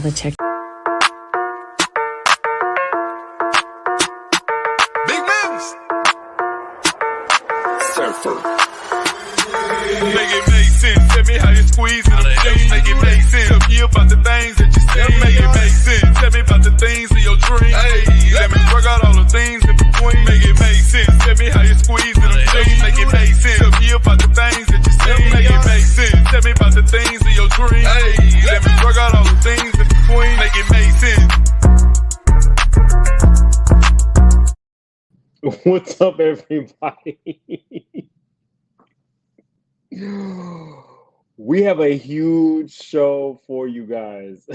politics. Big moves. Surfer. Make it make sense. Tell me how you squeeze it. Make it make sense. Tell me about the things that you see. Make it make sense. Tell me about the things of your dream. Hey, let me work out all the things in between. Make it make sense. Tell me how you squeeze it. Make it make sense. Tell me about the things that you see. Make it make sense. Tell me about the things of your dream. Hey, let me work out all the things in between. Make it make sense. What's up, everybody? We have a huge show for you guys.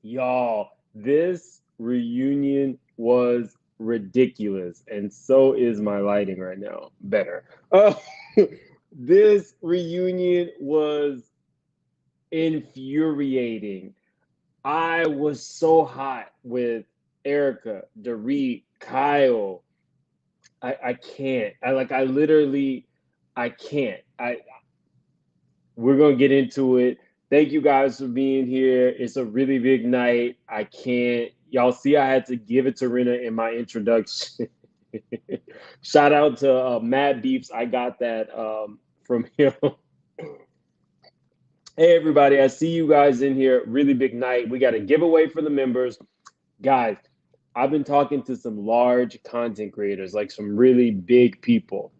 Y'all, this reunion was ridiculous, and so is my lighting right now. Better. This reunion was infuriating. I was so hot with Erica, Dorit, Kyle. I can't. I can't. We're gonna get into it. Thank you guys for being here. It's a really big night. I can't. Y'all see, I had to give it to Rena in my introduction. Shout out to Mad Beeps. I got that from him. Hey everybody, I see you guys in here. Really big night. We got a giveaway for the members. Guys, I've been talking to some large content creators, like some really big people.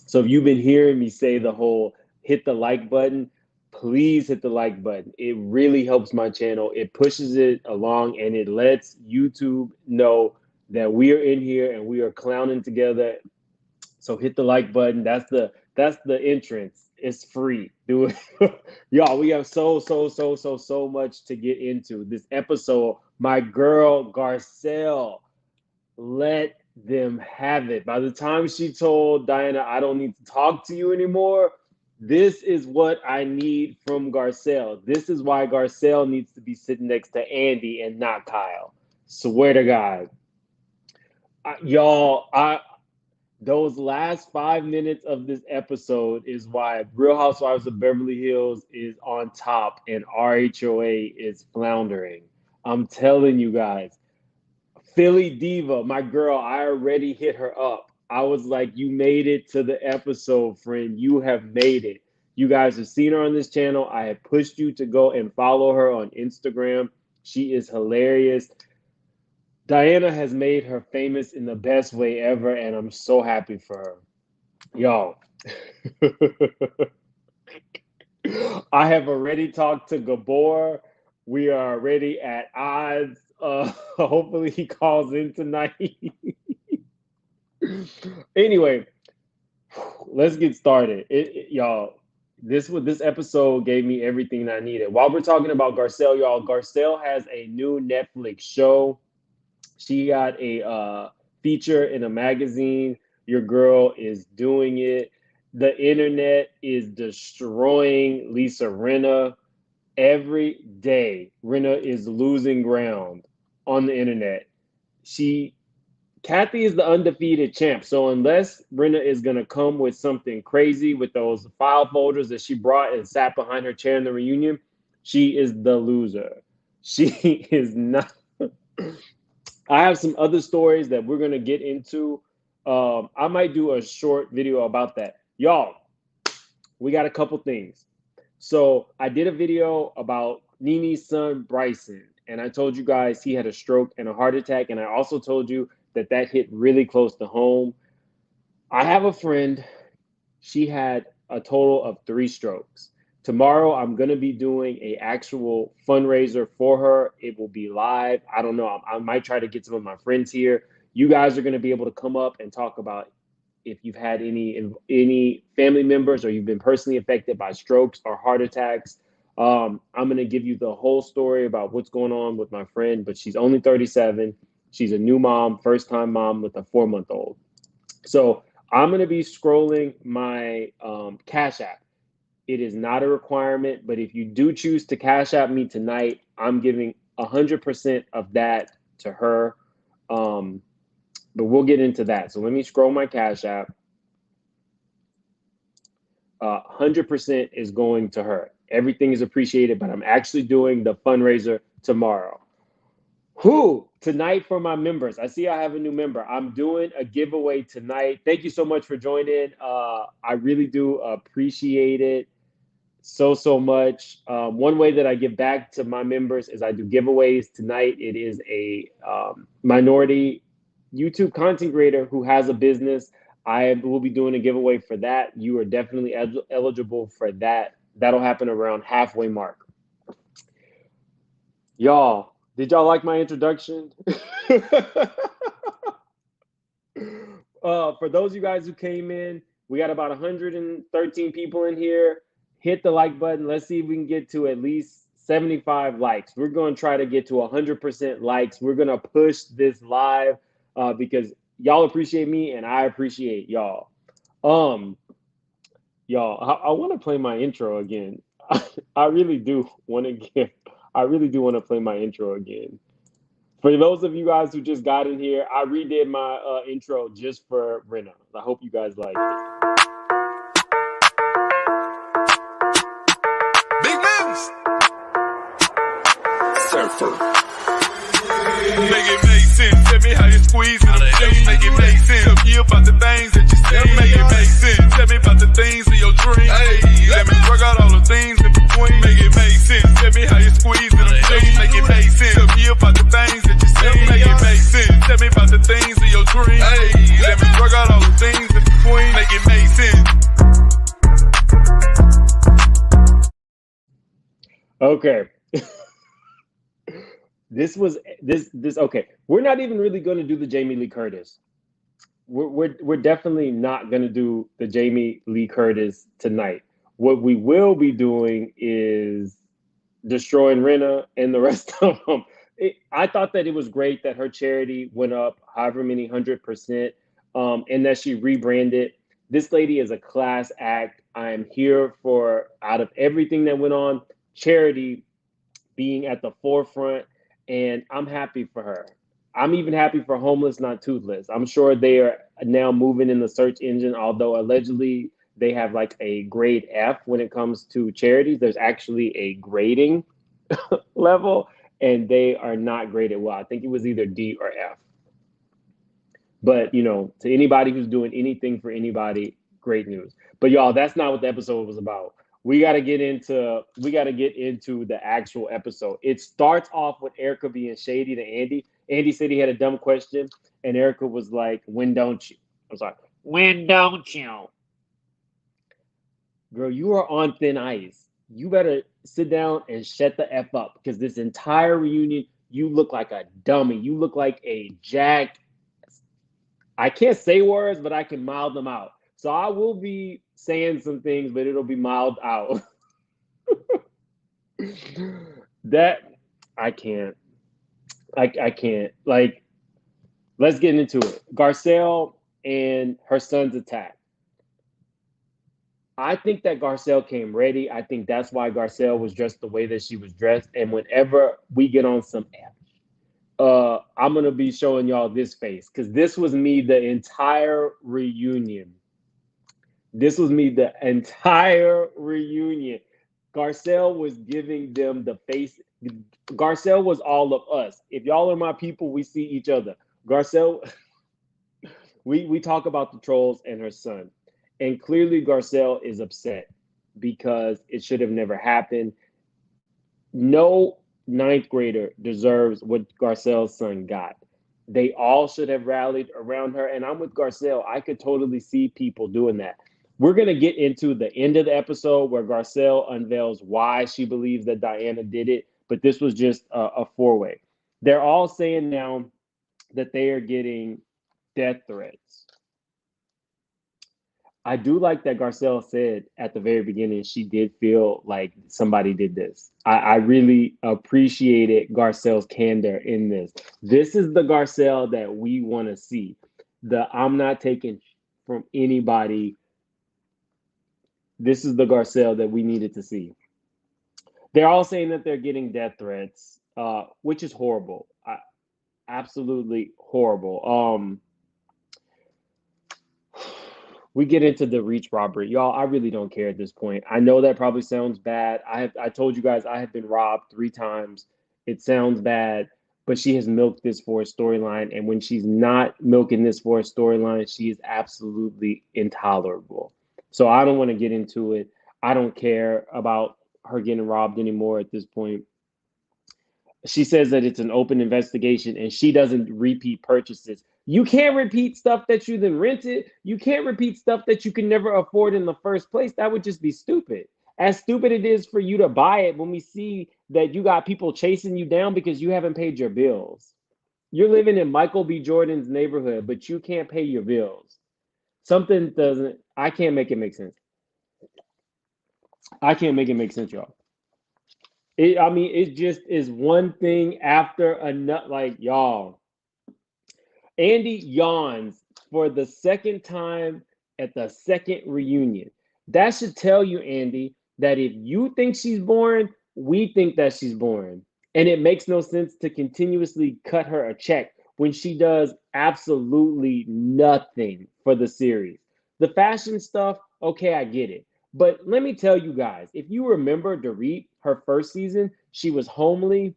So if you've been hearing me say the whole hit the like button, please hit the like button. It really helps my channel. It pushes it along and it lets YouTube know that we are in here and we are clowning together. So hit the like button. That's the entrance. It's free. Do it. Y'all, we have so much to get into. This episode, my girl Garcelle, let them have it. By the time she told Diana, I don't need to talk to you anymore, this is what I need from Garcelle. This is why Garcelle needs to be sitting next to Andy and not Kyle. Swear to God. Those last 5 minutes of this episode is why Real Housewives of Beverly Hills is on top and RHOA is floundering. I'm telling you guys. Philly Diva, my girl, I already hit her up. I was like, you made it to the episode, friend. You have made it. You guys have seen her on this channel. I have pushed you to go and follow her on Instagram. She is hilarious. Diana has made her famous in the best way ever, and I'm so happy for her. Y'all, I have already talked to Gabor. We are already at odds. Hopefully he calls in tonight. Anyway, let's get started. Y'all, this episode gave me everything I needed. While we're talking about Garcelle, y'all, Garcelle has a new Netflix show. She got a feature in a magazine. Your girl is doing it. The internet is destroying Lisa Rinna. Every day, Rinna is losing ground on the internet. Kathy is the undefeated champ. So unless Rinna is going to come with something crazy with those file folders that she brought and sat behind her chair in the reunion, she is the loser. She is not. I have some other stories that we're going to get into. I might do a short video about that. Y'all, we got a couple things. So I did a video about Nene's son, Bryson, and I told you guys he had a stroke and a heart attack, and I also told you that hit really close to home. I have a friend. She had a total of 3 strokes. Tomorrow, I'm going to be doing an actual fundraiser for her. It will be live. I don't know. I might try to get some of my friends here. You guys are going to be able to come up and talk about if you've had any family members or you've been personally affected by strokes or heart attacks. I'm going to give you the whole story about what's going on with my friend, but she's only 37. She's a new mom, first-time mom with a 4-month-old. So I'm going to be scrolling my Cash App. It is not a requirement, but if you do choose to Cash App me tonight, I'm giving 100% of that to her. But we'll get into that. So let me scroll my Cash App. 100% is going to her. Everything is appreciated, but I'm actually doing the fundraiser tomorrow. Tonight for my members. I see I have a new member. I'm doing a giveaway tonight. Thank you so much for joining. I really do appreciate it so much. One way that I give back to my members is I do giveaways. Tonight it is a minority YouTube content creator who has a business. I will be doing a giveaway for that. You are definitely eligible for that. That'll happen around halfway mark. Y'all, did y'all like my introduction? For those of you guys who came in, we got about 113 people in here. Hit the like button. Let's see if we can get to at least 75 likes. We're going to try to get to 100% likes. We're going to push this live because y'all appreciate me and I appreciate y'all. Y'all, I want to play my intro again. I really do want to play my intro again. For those of you guys who just got in here, I redid my intro just for Rena. I hope you guys like it. Big moves. Surfer. Make it make sense. Tell me how you squeeze it. Make it make sense. Tell me about the things that you see. Make it make sense. Tell me about the things of your dreams. Hey, let me work out all the things in between. Make it make sense. Tell me how you squeeze it. Make it make sense. Tell me about the things that you see. Make it make sense. Tell me about the things of your dreams. Hey, let me work out all the things in between. Make it make sense. Okay. This okay. We're not even really going to do the Jamie Lee Curtis. We're definitely not going to do the Jamie Lee Curtis tonight. What we will be doing is destroying Rena and the rest of them. I thought that it was great that her charity went up however many 100%, and that she rebranded. This lady is a class act. I am here for, out of everything that went on, charity being at the forefront, and I'm happy for her. I'm even happy for Homeless Not Toothless. I'm sure they are now moving in the search engine, although allegedly they have like a grade F when it comes to charities. There's actually a grading level, and they are not graded well. I think it was either D or F. But, you know, to anybody who's doing anything for anybody, great news. But y'all, that's not what the episode was about. We got to get into the actual episode. It starts off with Erica being shady to Andy. Andy said he had a dumb question, and Erica was like, "When don't you?" I'm sorry. When don't you? Girl, you are on thin ice. You better sit down and shut the F up, because this entire reunion, you look like a dummy. You look like a jack. I can't say words, but I can mouth them out. So I will be saying some things, but it'll be mouthed out. That I can't. I can't. Like, let's get into it. Garcelle and her son's attack. I think that Garcelle came ready. I think that's why Garcelle was dressed the way that she was dressed. And whenever we get on some I'm gonna be showing y'all this face, because this was me the entire reunion. This was me the entire reunion. Garcelle was giving them the face. Garcelle was all of us. If y'all are my people, we see each other. Garcelle, we talk about the trolls and her son. And clearly Garcelle is upset because it should have never happened. No ninth grader deserves what Garcelle's son got. They all should have rallied around her. And I'm with Garcelle. I could totally see people doing that. We're going to get into the end of the episode where Garcelle unveils why she believes that Diana did it. But this was just a four-way. They're all saying now that they are getting death threats. I do like that Garcelle said at the very beginning she did feel like somebody did this. I really appreciated Garcelle's candor in this. This is the Garcelle that we want to see. I'm not taking from anybody. This is the Garcelle that we needed to see. They're all saying that they're getting death threats, which is horrible. Absolutely horrible. we get into the reach robbery. Y'all, I really don't care at this point. I know that probably sounds bad. I told you guys I have been robbed 3 times. It sounds bad, but she has milked this for a storyline. And when she's not milking this for a storyline, she is absolutely intolerable. So I don't want to get into it. I don't care about her getting robbed anymore at this point. She says that it's an open investigation and she doesn't repeat purchases. You can't repeat stuff that you then rented. You can't repeat stuff that you can never afford in the first place. That would just be stupid. As stupid it is for you to buy it when we see that you got people chasing you down because you haven't paid your bills. You're living in Michael B. Jordan's neighborhood, but you can't pay your bills. Something doesn't, I can't make it make sense. I can't make it make sense, y'all. I mean, it just is one thing after another. Like, y'all, Andy yawns for the second time at the second reunion. That should tell you, Andy, that if you think she's boring, we think that she's boring. And it makes no sense to continuously cut her a check when she does absolutely nothing for the series. The fashion stuff, okay, I get it. But let me tell you guys, if you remember Dorit, her first season, she was homely.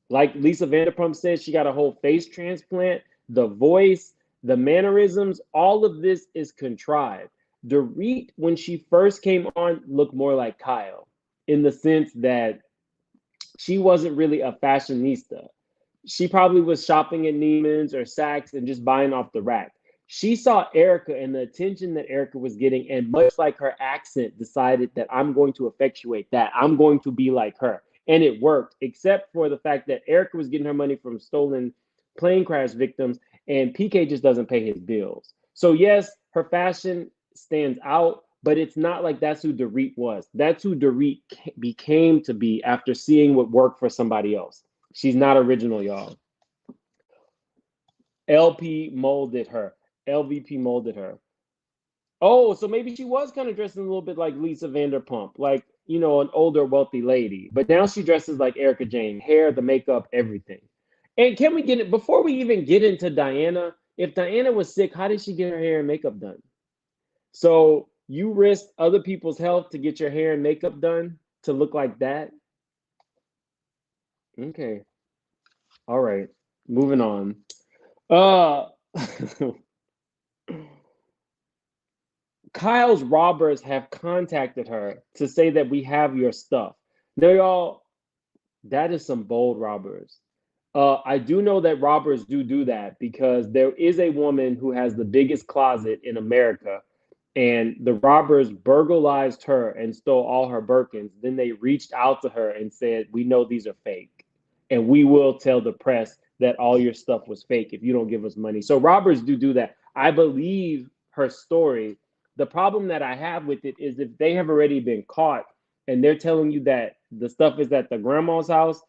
Like Lisa Vanderpump said, she got a whole face transplant. The voice, the mannerisms, all of this is contrived. Dorit, when she first came on, looked more like Kyle in the sense that she wasn't really a fashionista. She probably was shopping at Neiman's or Saks and just buying off the rack. She saw Erica and the attention that Erica was getting, and much like her accent, decided that I'm going to effectuate that. I'm going to be like her. And it worked, except for the fact that Erica was getting her money from stolen plane crash victims, and PK just doesn't pay his bills. So yes, her fashion stands out, but it's not like that's who Dorit was. That's who Dorit became to be after seeing what worked for somebody else. She's not original, y'all. LP molded her. LVP molded her. Oh, so maybe she was kind of dressing a little bit like Lisa Vanderpump, like, you know, an older, wealthy lady. But now she dresses like Erica Jane, hair, the makeup, everything. And can we get it before we even get into Diana? If Diana was sick, how did she get her hair and makeup done? So you risked other people's health to get your hair and makeup done to look like that? Okay. All right. Moving on. Uh Kyle's robbers have contacted her to say that we have your stuff. Now, y'all, that is some bold robbers. I do know that robbers do that because there is a woman who has the biggest closet in America, and the robbers burglarized her and stole all her Birkins. Then they reached out to her and said, "We know these are fake, and we will tell the press that all your stuff was fake if you don't give us money." So robbers do that. I believe her story. The problem that I have with it is if they have already been caught and they're telling you that the stuff is at the grandma's house,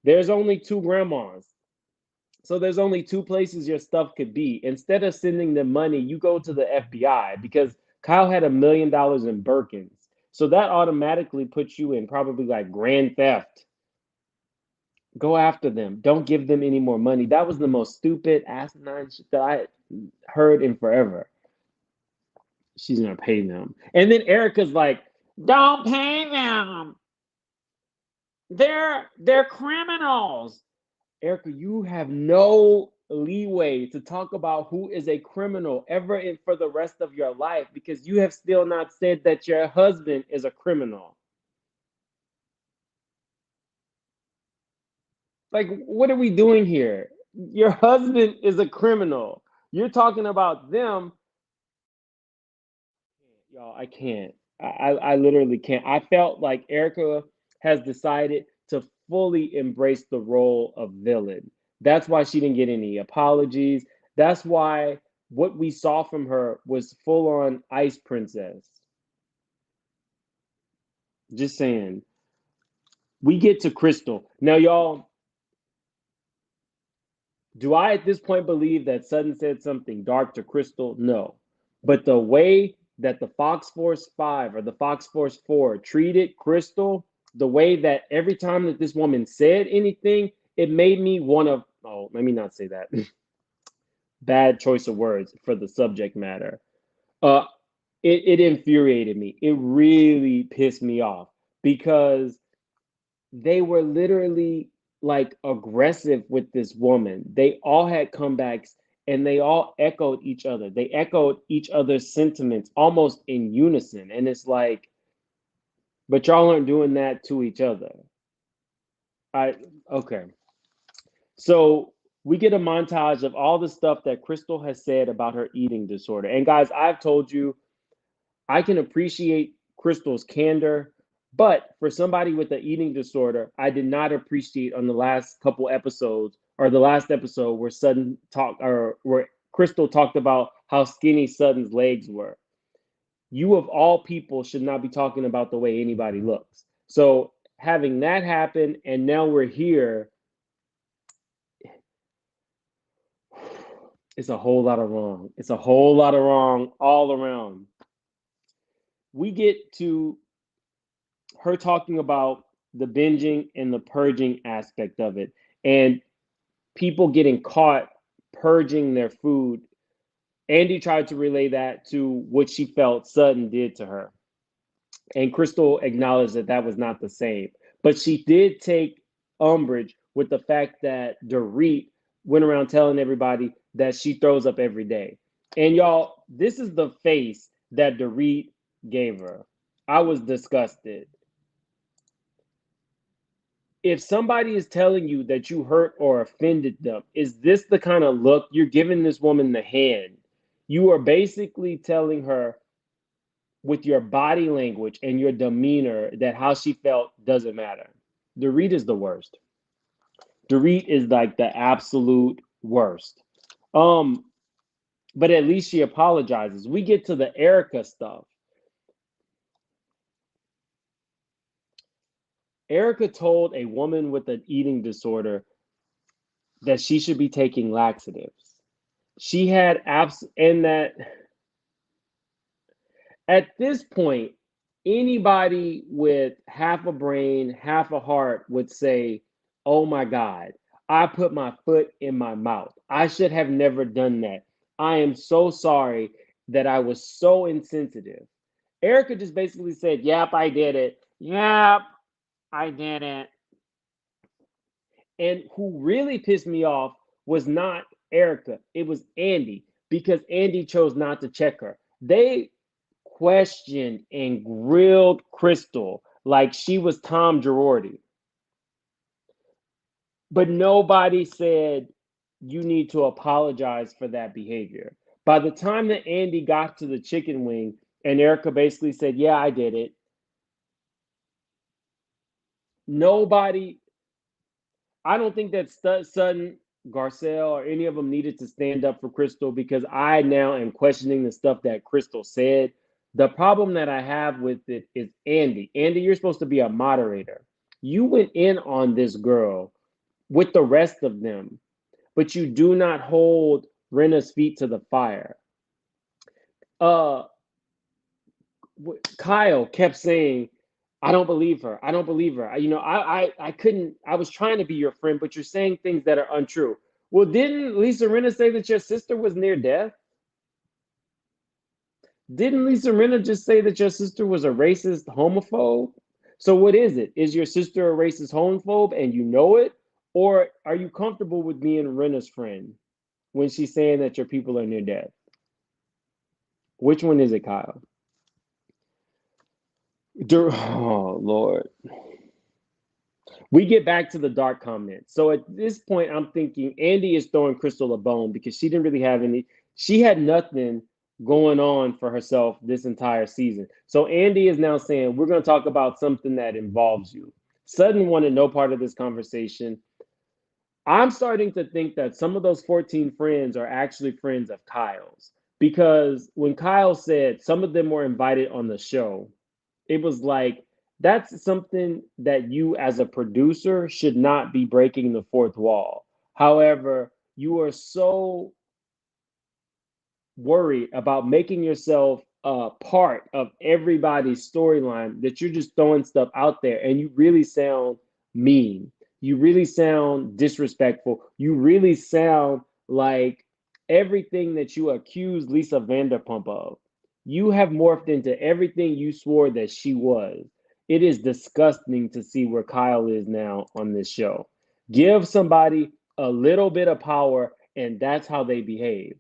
there's only 2 grandmas. So there's only 2 places your stuff could be. Instead of sending them money, you go to the FBI because Kyle had $1 million in Birkins. So that automatically puts you in probably like grand theft. Go after them. Don't give them any more money. That was the most stupid, asinine shit that I heard in forever. She's gonna pay them. And then Erica's like, "Don't pay them. They're criminals." Erica, you have no leeway to talk about who is a criminal ever in for the rest of your life because you have still not said that your husband is a criminal. Like, what are we doing here? Your husband is a criminal. You're talking about them. Y'all, I can't. I literally can't. I felt like Erica has decided to fully embrace the role of villain. That's why she didn't get any apologies. That's why what we saw from her was full on Ice Princess. Just saying. We get to Crystal. Now, y'all, do I at this point believe that Sutton said something dark to Crystal? No. But the way that the Fox Force 5 or the Fox Force 4 treated Crystal, the way that every time that this woman said anything, it made me want to, oh, let me not say that. Bad choice of words for the subject matter. it infuriated me. It really pissed me off because they were literally like aggressive with this woman. They all had comebacks and they all echoed each other. They echoed each other's sentiments almost in unison. And it's like, but y'all aren't doing that to each other. I okay. So we get a montage of all the stuff that Crystal has said about her eating disorder. And guys, I've told you I can appreciate Crystal's candor, but for somebody with an eating disorder, I did not appreciate on the last couple episodes or the last episode where Sutton talked or where Crystal talked about how skinny Sutton's legs were. You of all people should not be talking about the way anybody looks. So having that happen, and now we're here, it's a whole lot of wrong. It's a whole lot of wrong all around. We get to her talking about the binging and the purging aspect of it, and people getting caught purging their food. Andy tried to relay that to what she felt Sutton did to her. And Crystal acknowledged that that was not the same. But she did take umbrage with the fact that Dorit went around telling everybody that she throws up every day. And y'all, this is the face that Dorit gave her. I was disgusted. If somebody is telling you that you hurt or offended them, is this the kind of look you're giving this woman the hand? You are basically telling her with your body language and your demeanor that how she felt doesn't matter. Dorit is the worst. Dorit is like the absolute worst. But at least she apologizes. We get to the Erica stuff. Erica told a woman with an eating disorder that she should be taking laxatives. She had and that at this point, anybody with half a brain, half a heart would say, oh my God, I put my foot in my mouth. I should have never done that. I am so sorry that I was so insensitive. Erica just basically said, yep, I did it. Yep, I did it. And who really pissed me off was not Erica, it was Andy, because Andy chose not to check her. They questioned and grilled Crystal like she was Tom Girardi. But nobody said you need to apologize for that behavior. By the time that Andy got to the chicken wing and Erica basically said, yeah, I did it, nobody, I don't think that Sutton, Garcelle, or any of them needed to stand up for Crystal because I now am questioning the stuff that Crystal said. The problem that I have with it is Andy. Andy, you're supposed to be a moderator. You went in on this girl with the rest of them, but you do not hold Rinna's feet to the fire. Kyle kept saying, I don't believe her. I don't believe her. I couldn't, I was trying to be your friend, but you're saying things that are untrue. Well, didn't Lisa Rinna say that your sister was near death? Didn't Lisa Rinna just say that your sister was a racist homophobe? So what is it? Is your sister a racist homophobe and you know it? Or are you comfortable with being Rinna's friend when she's saying that your people are near death? Which one is it, Kyle? Oh, Lord. We get back to the dark comments. So at this point, I'm thinking Andy is throwing Crystal a bone because she didn't really have any, she had nothing going on for herself this entire season. So Andy is now saying, we're going to talk about something that involves you. Sutton wanted no part of this conversation. I'm starting to think that some of those 14 friends are actually friends of Kyle's because when Kyle said some of them were invited on the show, it was like, that's something that you as a producer should not be breaking the fourth wall. However, you are so worried about making yourself a part of everybody's storyline that you're just throwing stuff out there and you really sound mean. You really sound disrespectful. You really sound like everything that you accuse Lisa Vanderpump of. You have morphed into everything you swore that she was. It is disgusting to see where Kyle is now on this show. Give somebody a little bit of power, and that's how they behave.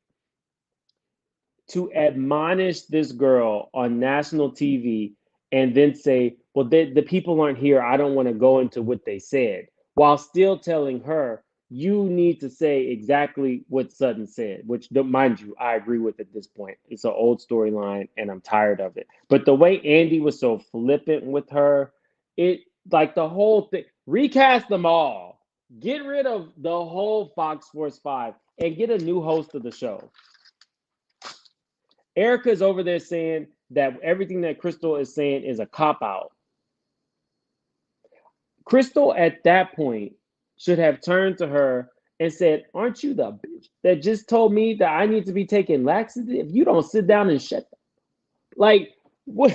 To admonish this girl on national TV and then say, well, the people aren't here. I don't want to go into what they said, while still telling her, you need to say exactly what Sutton said, which, mind you, I agree with at this point. It's an old storyline and I'm tired of it. But the way Andy was so flippant with her, it like the whole thing, recast them all. Get rid of the whole Fox Force 5 and get a new host of the show. Erica's over there saying that everything that Crystal is saying is a cop out. Crystal at that point should have turned to her and said, aren't you the bitch that just told me that I need to be taking laxative? You don't sit down and shut up. Like, what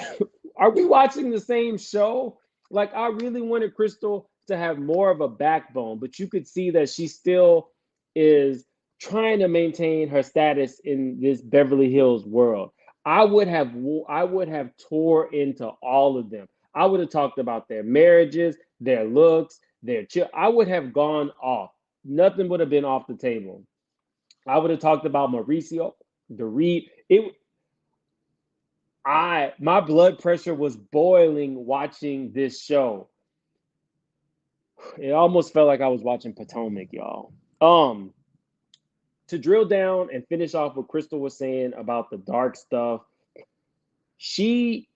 are we watching the same show? Like, I really wanted Crystal to have more of a backbone, but you could see that she still is trying to maintain her status in this Beverly Hills world. I would have tore into all of them. I would have talked about their marriages, their looks, I would have gone off. Nothing would have been off the table. I would have talked about Mauricio, Dorit. My blood pressure was boiling watching this show. It almost felt like I was watching Potomac, y'all. To drill down and finish off what Crystal was saying about the dark stuff, she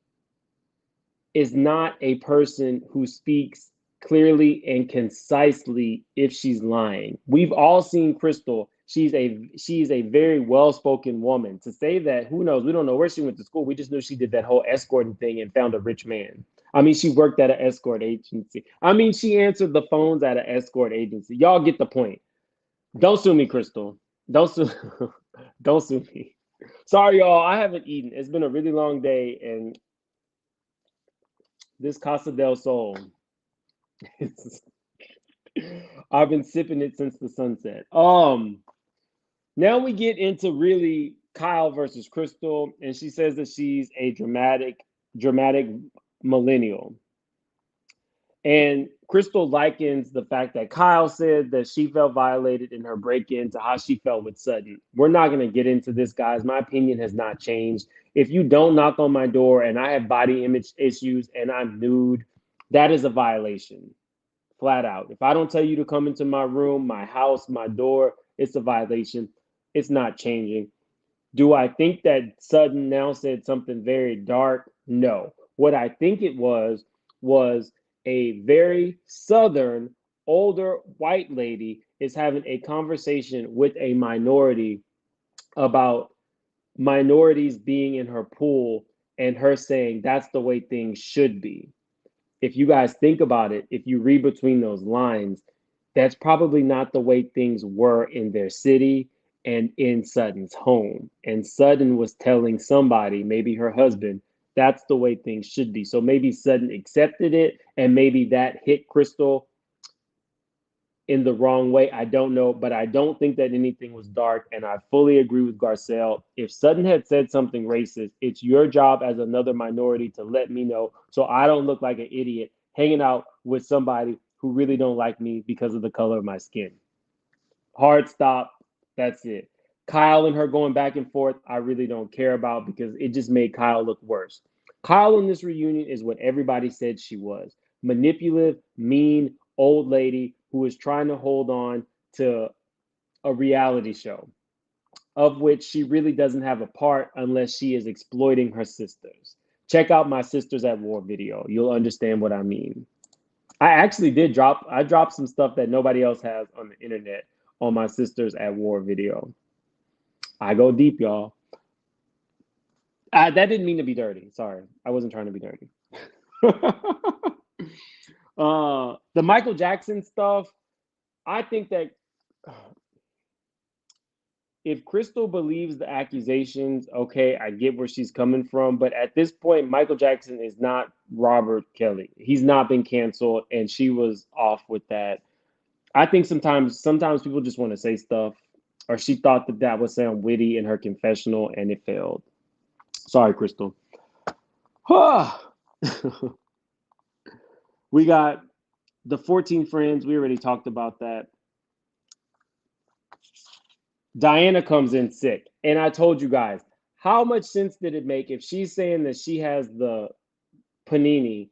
is not a person who speaks clearly and concisely if she's lying. We've all seen Crystal. She's a very well-spoken woman. To say that, who knows? We don't know where she went to school. We just knew she did that whole escorting thing and found a rich man. I mean, she worked at an escort agency. I mean, she answered the phones at an escort agency. Y'all get the point. Don't sue me, Crystal. Don't sue. Don't sue me. Sorry, y'all. I haven't eaten. It's been a really long day, and this Casa del Sol. I've been sipping it since the sunset. Now we get into really Kyle versus Crystal, and she says that she's a dramatic millennial. And Crystal likens the fact that Kyle said that she felt violated in her break-in to how she felt with Sutton. We're not going to get into this, guys. My opinion has not changed. If you don't knock on my door and I have body image issues and I'm nude, that is a violation. Flat out. If I don't tell you to come into my room, my house, my door, it's a violation. It's not changing. Do I think that Sutton now said something very dark? No. What I think it was a very Southern, older white lady is having a conversation with a minority about minorities being in her pool and her saying that's the way things should be. If you guys think about it, if you read between those lines, that's probably not the way things were in their city and in Sutton's home. And Sutton was telling somebody, maybe her husband, that's the way things should be. So maybe Sutton accepted it, and maybe that hit Crystal in the wrong way. I don't know, but I don't think that anything was dark. And I fully agree with Garcelle. If Sutton had said something racist, it's your job as another minority to let me know so I don't look like an idiot hanging out with somebody who really don't like me because of the color of my skin. Hard stop. That's it. Kyle and her going back and forth, I really don't care about because it just made Kyle look worse. Kyle in this reunion is what everybody said she was. Manipulative, mean, old lady who is trying to hold on to a reality show of which she really doesn't have a part unless she is exploiting her sisters. Check out my Sisters at War video. You'll understand what I mean. I actually dropped some stuff that nobody else has on the internet on my Sisters at War video. I go deep, y'all. That didn't mean to be dirty. Sorry. I wasn't trying to be dirty. The Michael Jackson stuff, I think that if Crystal believes the accusations, okay, I get where she's coming from. But at this point, Michael Jackson is not Robert Kelly. He's not been canceled, and she was off with that. I think sometimes people just want to say stuff, or she thought that would sound witty in her confessional, and it failed. Sorry, Crystal. We got the 14 friends. We already talked about that. Diana comes in sick. And I told you guys, how much sense did it make if she's saying that she has the panini?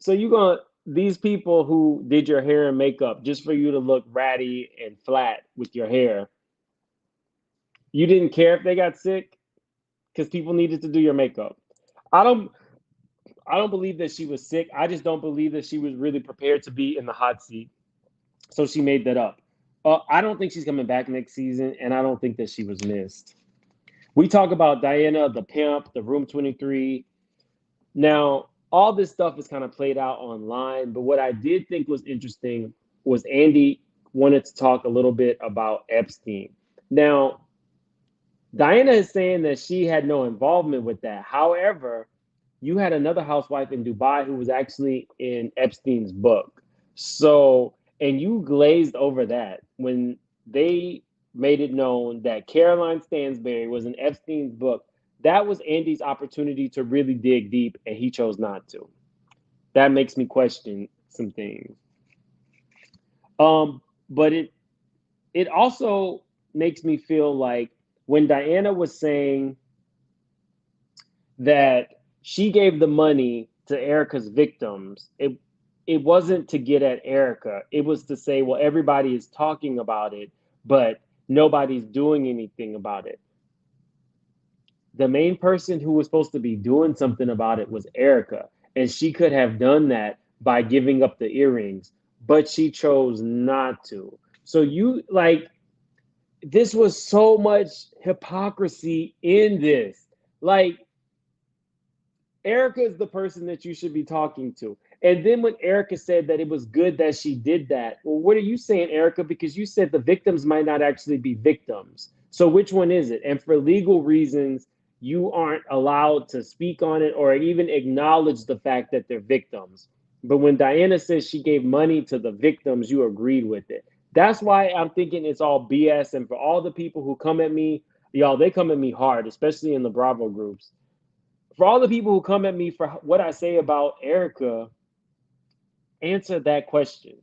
So you gonna these people who did your hair and makeup just for you to look ratty and flat with your hair, you didn't care if they got sick because people needed to do your makeup. I don't I don't believe that she was sick. I just don't believe that she was really prepared to be in the hot seat. So she made that up. I don't think she's coming back next season, and I don't think that she was missed. We talk about Diana, the pimp, the Room 23. Now, all this stuff is kind of played out online, but what I did think was interesting was Andy wanted to talk a little bit about Epstein. Now, Diana is saying that she had no involvement with that. However, you had another housewife in Dubai who was actually in Epstein's book. So, and you glazed over that when they made it known that Caroline Stansberry was in Epstein's book. That was Andy's opportunity to really dig deep, and he chose not to. That makes me question some things. But it also makes me feel like when Diana was saying that she gave the money to Erica's victims, it wasn't to get at Erica. It was to say, well, everybody is talking about it, but nobody's doing anything about it. The main person who was supposed to be doing something about it was Erica, and she could have done that by giving up the earrings, but she chose not to. So this was so much hypocrisy in this. Like, Erica is the person that you should be talking to. And then when Erica said that it was good that she did that, well, what are you saying, Erica? Because you said the victims might not actually be victims. So which one is it? And for legal reasons, you aren't allowed to speak on it or even acknowledge the fact that they're victims. But when Diana says she gave money to the victims, you agreed with it. That's why I'm thinking it's all BS. And for all the people who come at me, y'all, they come at me hard, especially in the Bravo groups. For all the people who come at me for what I say about Erica, answer that question.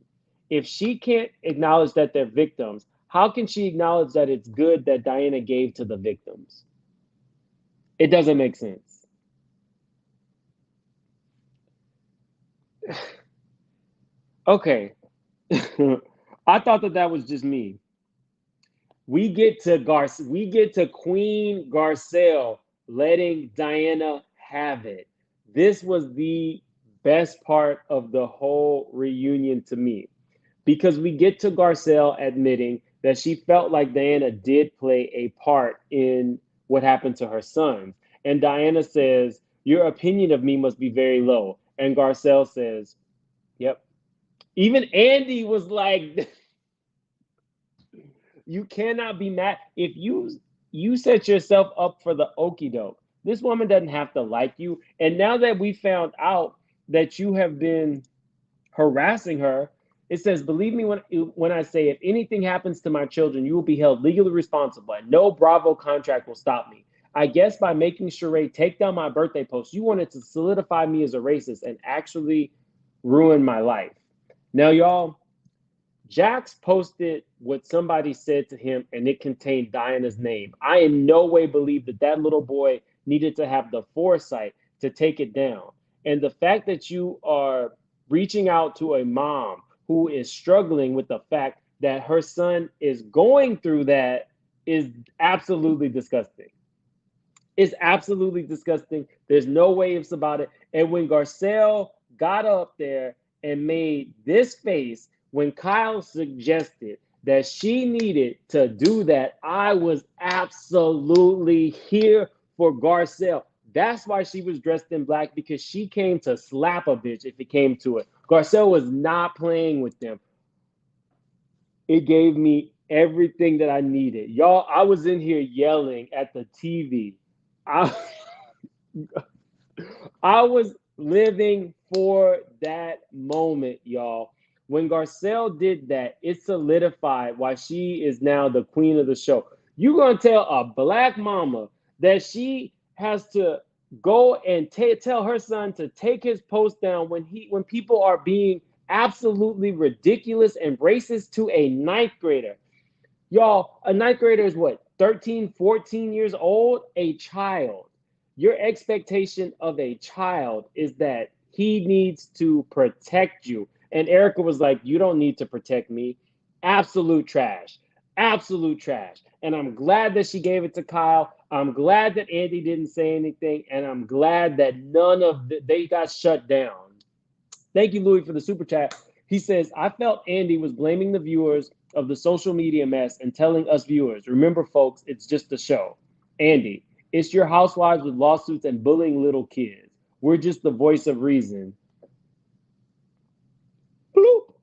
If she can't acknowledge that they're victims, how can she acknowledge that it's good that Diana gave to the victims? It doesn't make sense. Okay. I thought that was just me. We get to Queen Garcelle letting Diana have it. This was the best part of the whole reunion to me, because we get to Garcelle admitting that she felt like Diana did play a part in what happened to her sons. And Diana says, your opinion of me must be very low. And Garcelle says, yep. Even Andy was like, you cannot be mad. If you set yourself up for the okie doke, this woman doesn't have to like you. And now that we found out that you have been harassing her, it says, believe me when I say, if anything happens to my children, you will be held legally responsible, and no Bravo contract will stop me. I guess by making Sheree take down my birthday post, you wanted to solidify me as a racist and actually ruin my life. Now, y'all, Jax posted what somebody said to him, and it contained Diana's name. I in no way believe that little boy needed to have the foresight to take it down. And the fact that you are reaching out to a mom who is struggling with the fact that her son is going through that is absolutely disgusting. It's absolutely disgusting. There's no way ifs about it. And when Garcelle got up there and made this face, when Kyle suggested that she needed to do that, I was absolutely here for Garcelle. That's why she was dressed in black, because she came to slap a bitch if it came to it. Garcelle was not playing with them. It gave me everything that I needed. Y'all, I was in here yelling at the TV. I was living for that moment, y'all. When Garcelle did that, it solidified why she is now the queen of the show. You're going to tell a black mama that she has to go and tell her son to take his post down when people are being absolutely ridiculous and racist to a ninth grader. Y'all, a ninth grader is what, 13, 14 years old? A child. Your expectation of a child is that he needs to protect you. And Erica was like, you don't need to protect me. Absolute trash. Absolute trash. And I'm glad that she gave it to Kyle. I'm glad that Andy didn't say anything. And I'm glad that they got shut down. Thank you, Louis, for the super chat. He says, I felt Andy was blaming the viewers of the social media mess and telling us viewers, remember, folks, it's just a show. Andy, it's your housewives with lawsuits and bullying little kids. We're just the voice of reason. Bloop.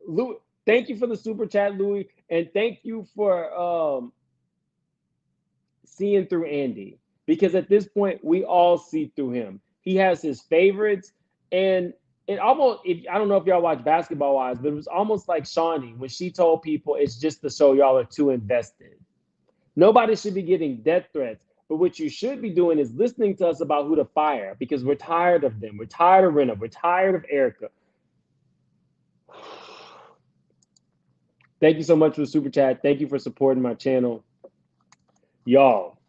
Louis, thank you for the super chat, Louis, and thank you for seeing through Andy, because at this point we all see through him. He has his favorites, and it almost, I don't know if y'all watch Basketball Wives, but it was almost like Shawnee when she told people it's just the show, y'all are too invested. Nobody should be getting death threats, but what you should be doing is listening to us about who to fire, because we're tired of them. We're tired of Rinna. We're tired of Erica. Thank you so much for the super chat. Thank you for supporting my channel, y'all.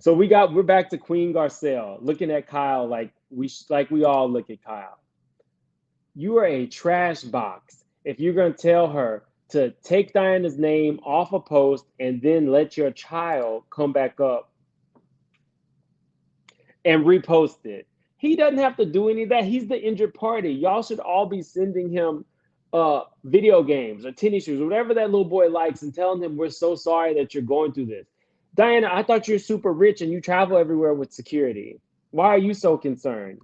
So we're back to Queen Garcelle, looking at Kyle like we all look at Kyle. You are a trash box if you're going to tell her to take Diana's name off a post and then let your child come back up and repost it. He doesn't have to do any of that. He's the injured party. Y'all should all be sending him video games or tennis shoes, whatever that little boy likes, and telling him we're so sorry that you're going through this. Diana, I thought you're super rich and you travel everywhere with security. Why are you so concerned?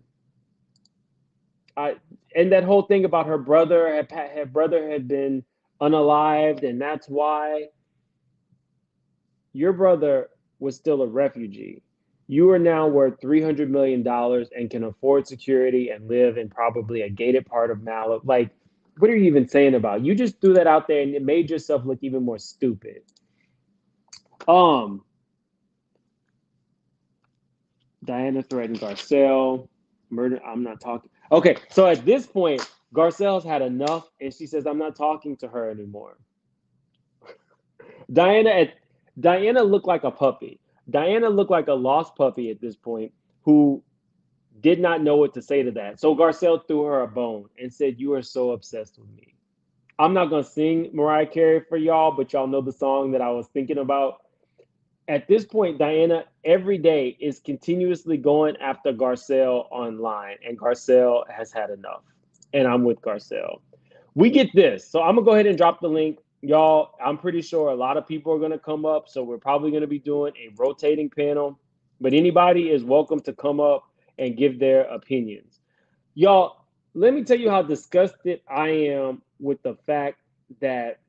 And that whole thing about her brother had been unalived, and that's why. Your brother was still a refugee. You are now worth $300 million and can afford security and live in probably a gated part of Malibu. Like, what are you even saying about? You just threw that out there and it made yourself look even more stupid. Diana threatened Garcelle. Murder. I'm not talking. Okay, so at this point, Garcelle's had enough, and she says, I'm not talking to her anymore. Diana looked like a puppy. Diana looked like a lost puppy at this point who did not know what to say to that. So Garcelle threw her a bone and said, you are so obsessed with me. I'm not going to sing Mariah Carey for y'all, but y'all know the song that I was thinking about. At this point, Diana every day is continuously going after Garcelle online, and Garcelle has had enough. And I'm with Garcelle. We get this. So I'm going to go ahead and drop the link. Y'all, I'm pretty sure a lot of people are going to come up, so we're probably going to be doing a rotating panel. But anybody is welcome to come up and give their opinions. Y'all, let me tell you how disgusted I am with the fact that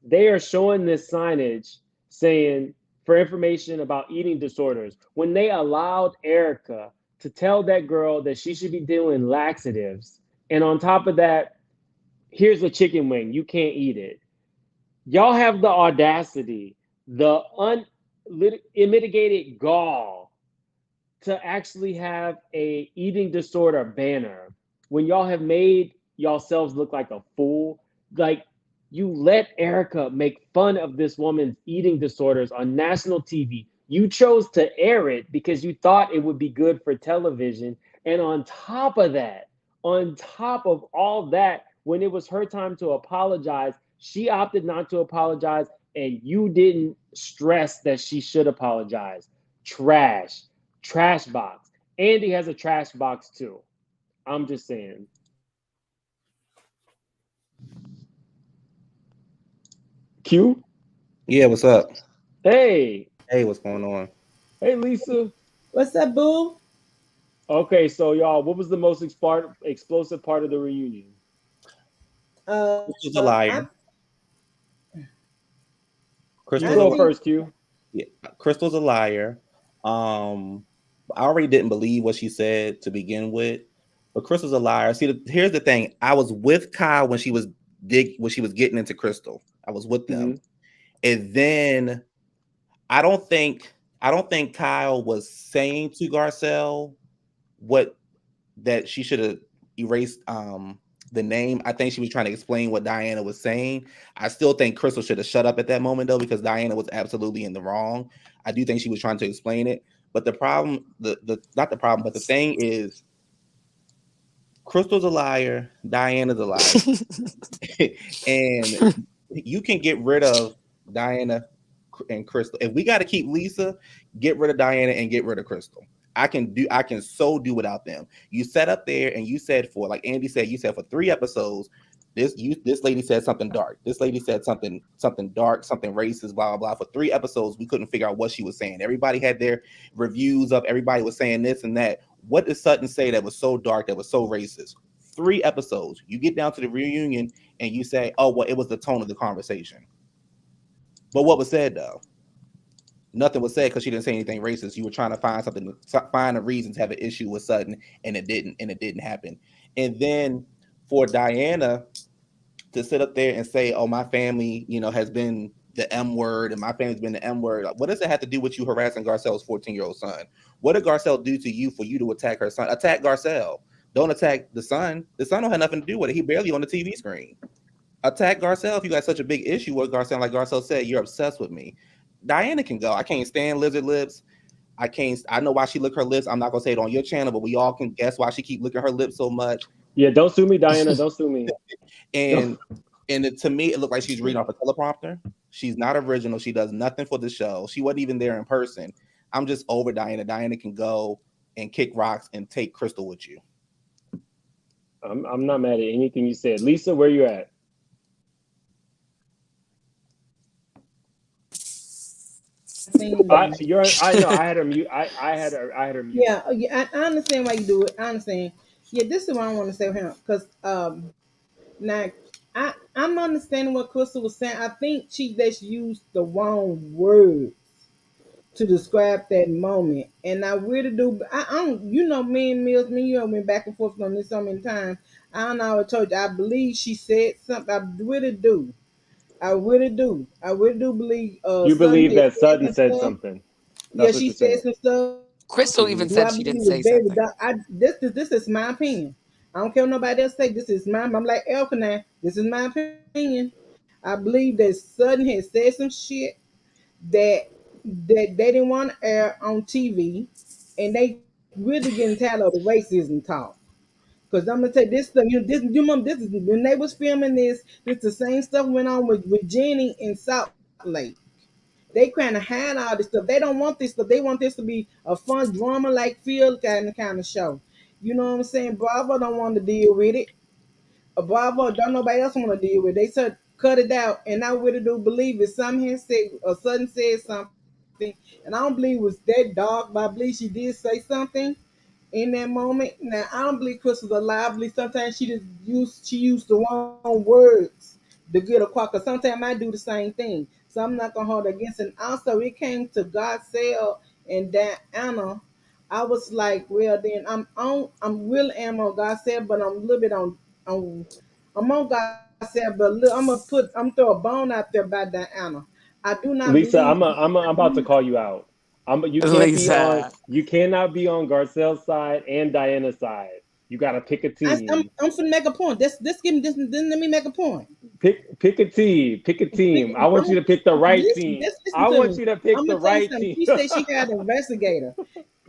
they are showing this signage saying, for information about eating disorders, when they allowed Erica to tell that girl that she should be doing laxatives. And on top of that, here's a chicken wing, you can't eat it. Y'all have the audacity, the unmitigated gall to actually have a eating disorder banner when y'all have made yourselves look like a fool. Like, you let Erica make fun of this woman's eating disorders on national TV. You chose to air it because you thought it would be good for television. And on top of that, on top of all that, when it was her time to apologize, she opted not to apologize, and you didn't stress that she should apologize. Trash box. Andy has a trash box too. I'm just saying. Q? Yeah, what's up? Hey. Hey, what's going on? Hey, Lisa. What's up, boo? Okay, so y'all, what was the most explosive part of the reunion? Crystal's a liar. You go first, Q. Yeah, Crystal's a liar. I already didn't believe what she said to begin with, but Crystal's a liar. See, here's the thing: I was with Kyle when she was getting into Crystal. I was with them, and then I don't think Kyle was saying to Garcelle what that she should have erased the name. I think she was trying to explain what Diana was saying. I still think Crystal should have shut up at that moment though, because Diana was absolutely in the wrong. I do think she was trying to explain it. But the problem, the not the problem, but the thing is Crystal's a liar, Diana's a liar. And you can get rid of Diana and Crystal. If we got to keep Lisa, get rid of Diana and get rid of Crystal. I can so do without them. You sat up there and you said for, like Andy said, you said for 3 episodes, this lady said something dark. This lady said something dark, something racist, blah blah blah. For 3 episodes, we couldn't figure out what she was saying. Everybody had their reviews up. Everybody was saying this and that. What did Sutton say that was so dark, that was so racist? 3 episodes. You get down to the reunion and you say, "Oh, well, it was the tone of the conversation." But what was said though? Nothing was said because she didn't say anything racist. You were trying to find a reason to have an issue with Sutton, and it didn't happen. And then for Diana to sit up there and say, "Oh, my family, has been the M word, and my family's been the M word." Like, what does it have to do with you harassing Garcelle's 14-year-old son? What did Garcelle do to you for you to attack her son? Attack Garcelle. Don't attack the son. The son don't have nothing to do with it. He barely on the TV screen. Attack Garcelle if you got such a big issue with Garcelle. Like Garcelle said, you're obsessed with me. Diana can go. I can't stand lizard lips. I know why she lick her lips. I'm not gonna say it on your channel, but we all can guess why she keep licking her lips so much. Yeah, don't sue me, Diana. Don't sue me. And to me, it looked like she's reading off a teleprompter. She's not original. She does nothing for the show. She wasn't even there in person. I'm just over Diana. Diana can go and kick rocks and take Crystal with you. I'm not mad at anything you said. Lisa, where you at? I know. I had her mute. I had her mute. Yeah, I understand why you do it. I understand. Yeah, this is what I want to say with him because now I'm understanding what Crystal was saying. I think she just used the wrong words to describe that moment, and I really do. I don't, me and Mills, me, been back and forth on this so many times. I don't know. I told you. I believe she said something. I really do. I really do. I really do believe You Sutton believe did that say Sutton some said stuff. something. Yeah, That's what she you're said saying. some stuff. Crystal Do even I said believe she it didn't was say very something. this is my opinion. I don't care what nobody else say. This is mine. I'm like Elkanah. This is my opinion. I believe that Sutton had said some shit that they didn't want to air on TV, and they really getting tired of the racism talk. Cause I'm gonna tell you this thing, you remember this is when they was filming this. This the same stuff went on with Jenny in Salt Lake. They trying to hide all this stuff. They don't want this stuff. They want this to be a fun drama like feel kind of show. You know what I'm saying? Bravo don't want to deal with it. Bravo don't nobody else want to deal with it. They said cut it out, and I really do believe it. Some had said or Sudden said something, and I don't believe it was that dark, but I believe she did say something in that moment. Now I don't believe Crystal's alive. I believe sometimes she used the wrong words to get across. Cause sometimes I do the same thing. So I'm not gonna hold it against it. And also it came to Garcelle and Diana. I was like, well then I'm really am on Garcelle, but I'm a little bit on I'm on Garcelle, but look, I'm throw a bone out there by Diana. I do not Lisa, believe I'm about to call you out. You can't be on. Lisa. You cannot be on Garcelle's side and Diana's side. You got to pick a team. I'm finna make a point. This give me this. Then let me make a point. Pick a team. Pick a team. I want you to pick the right team. Listen I to want me. you to pick I'm the gonna tell you right something. team. She said she had an investigator.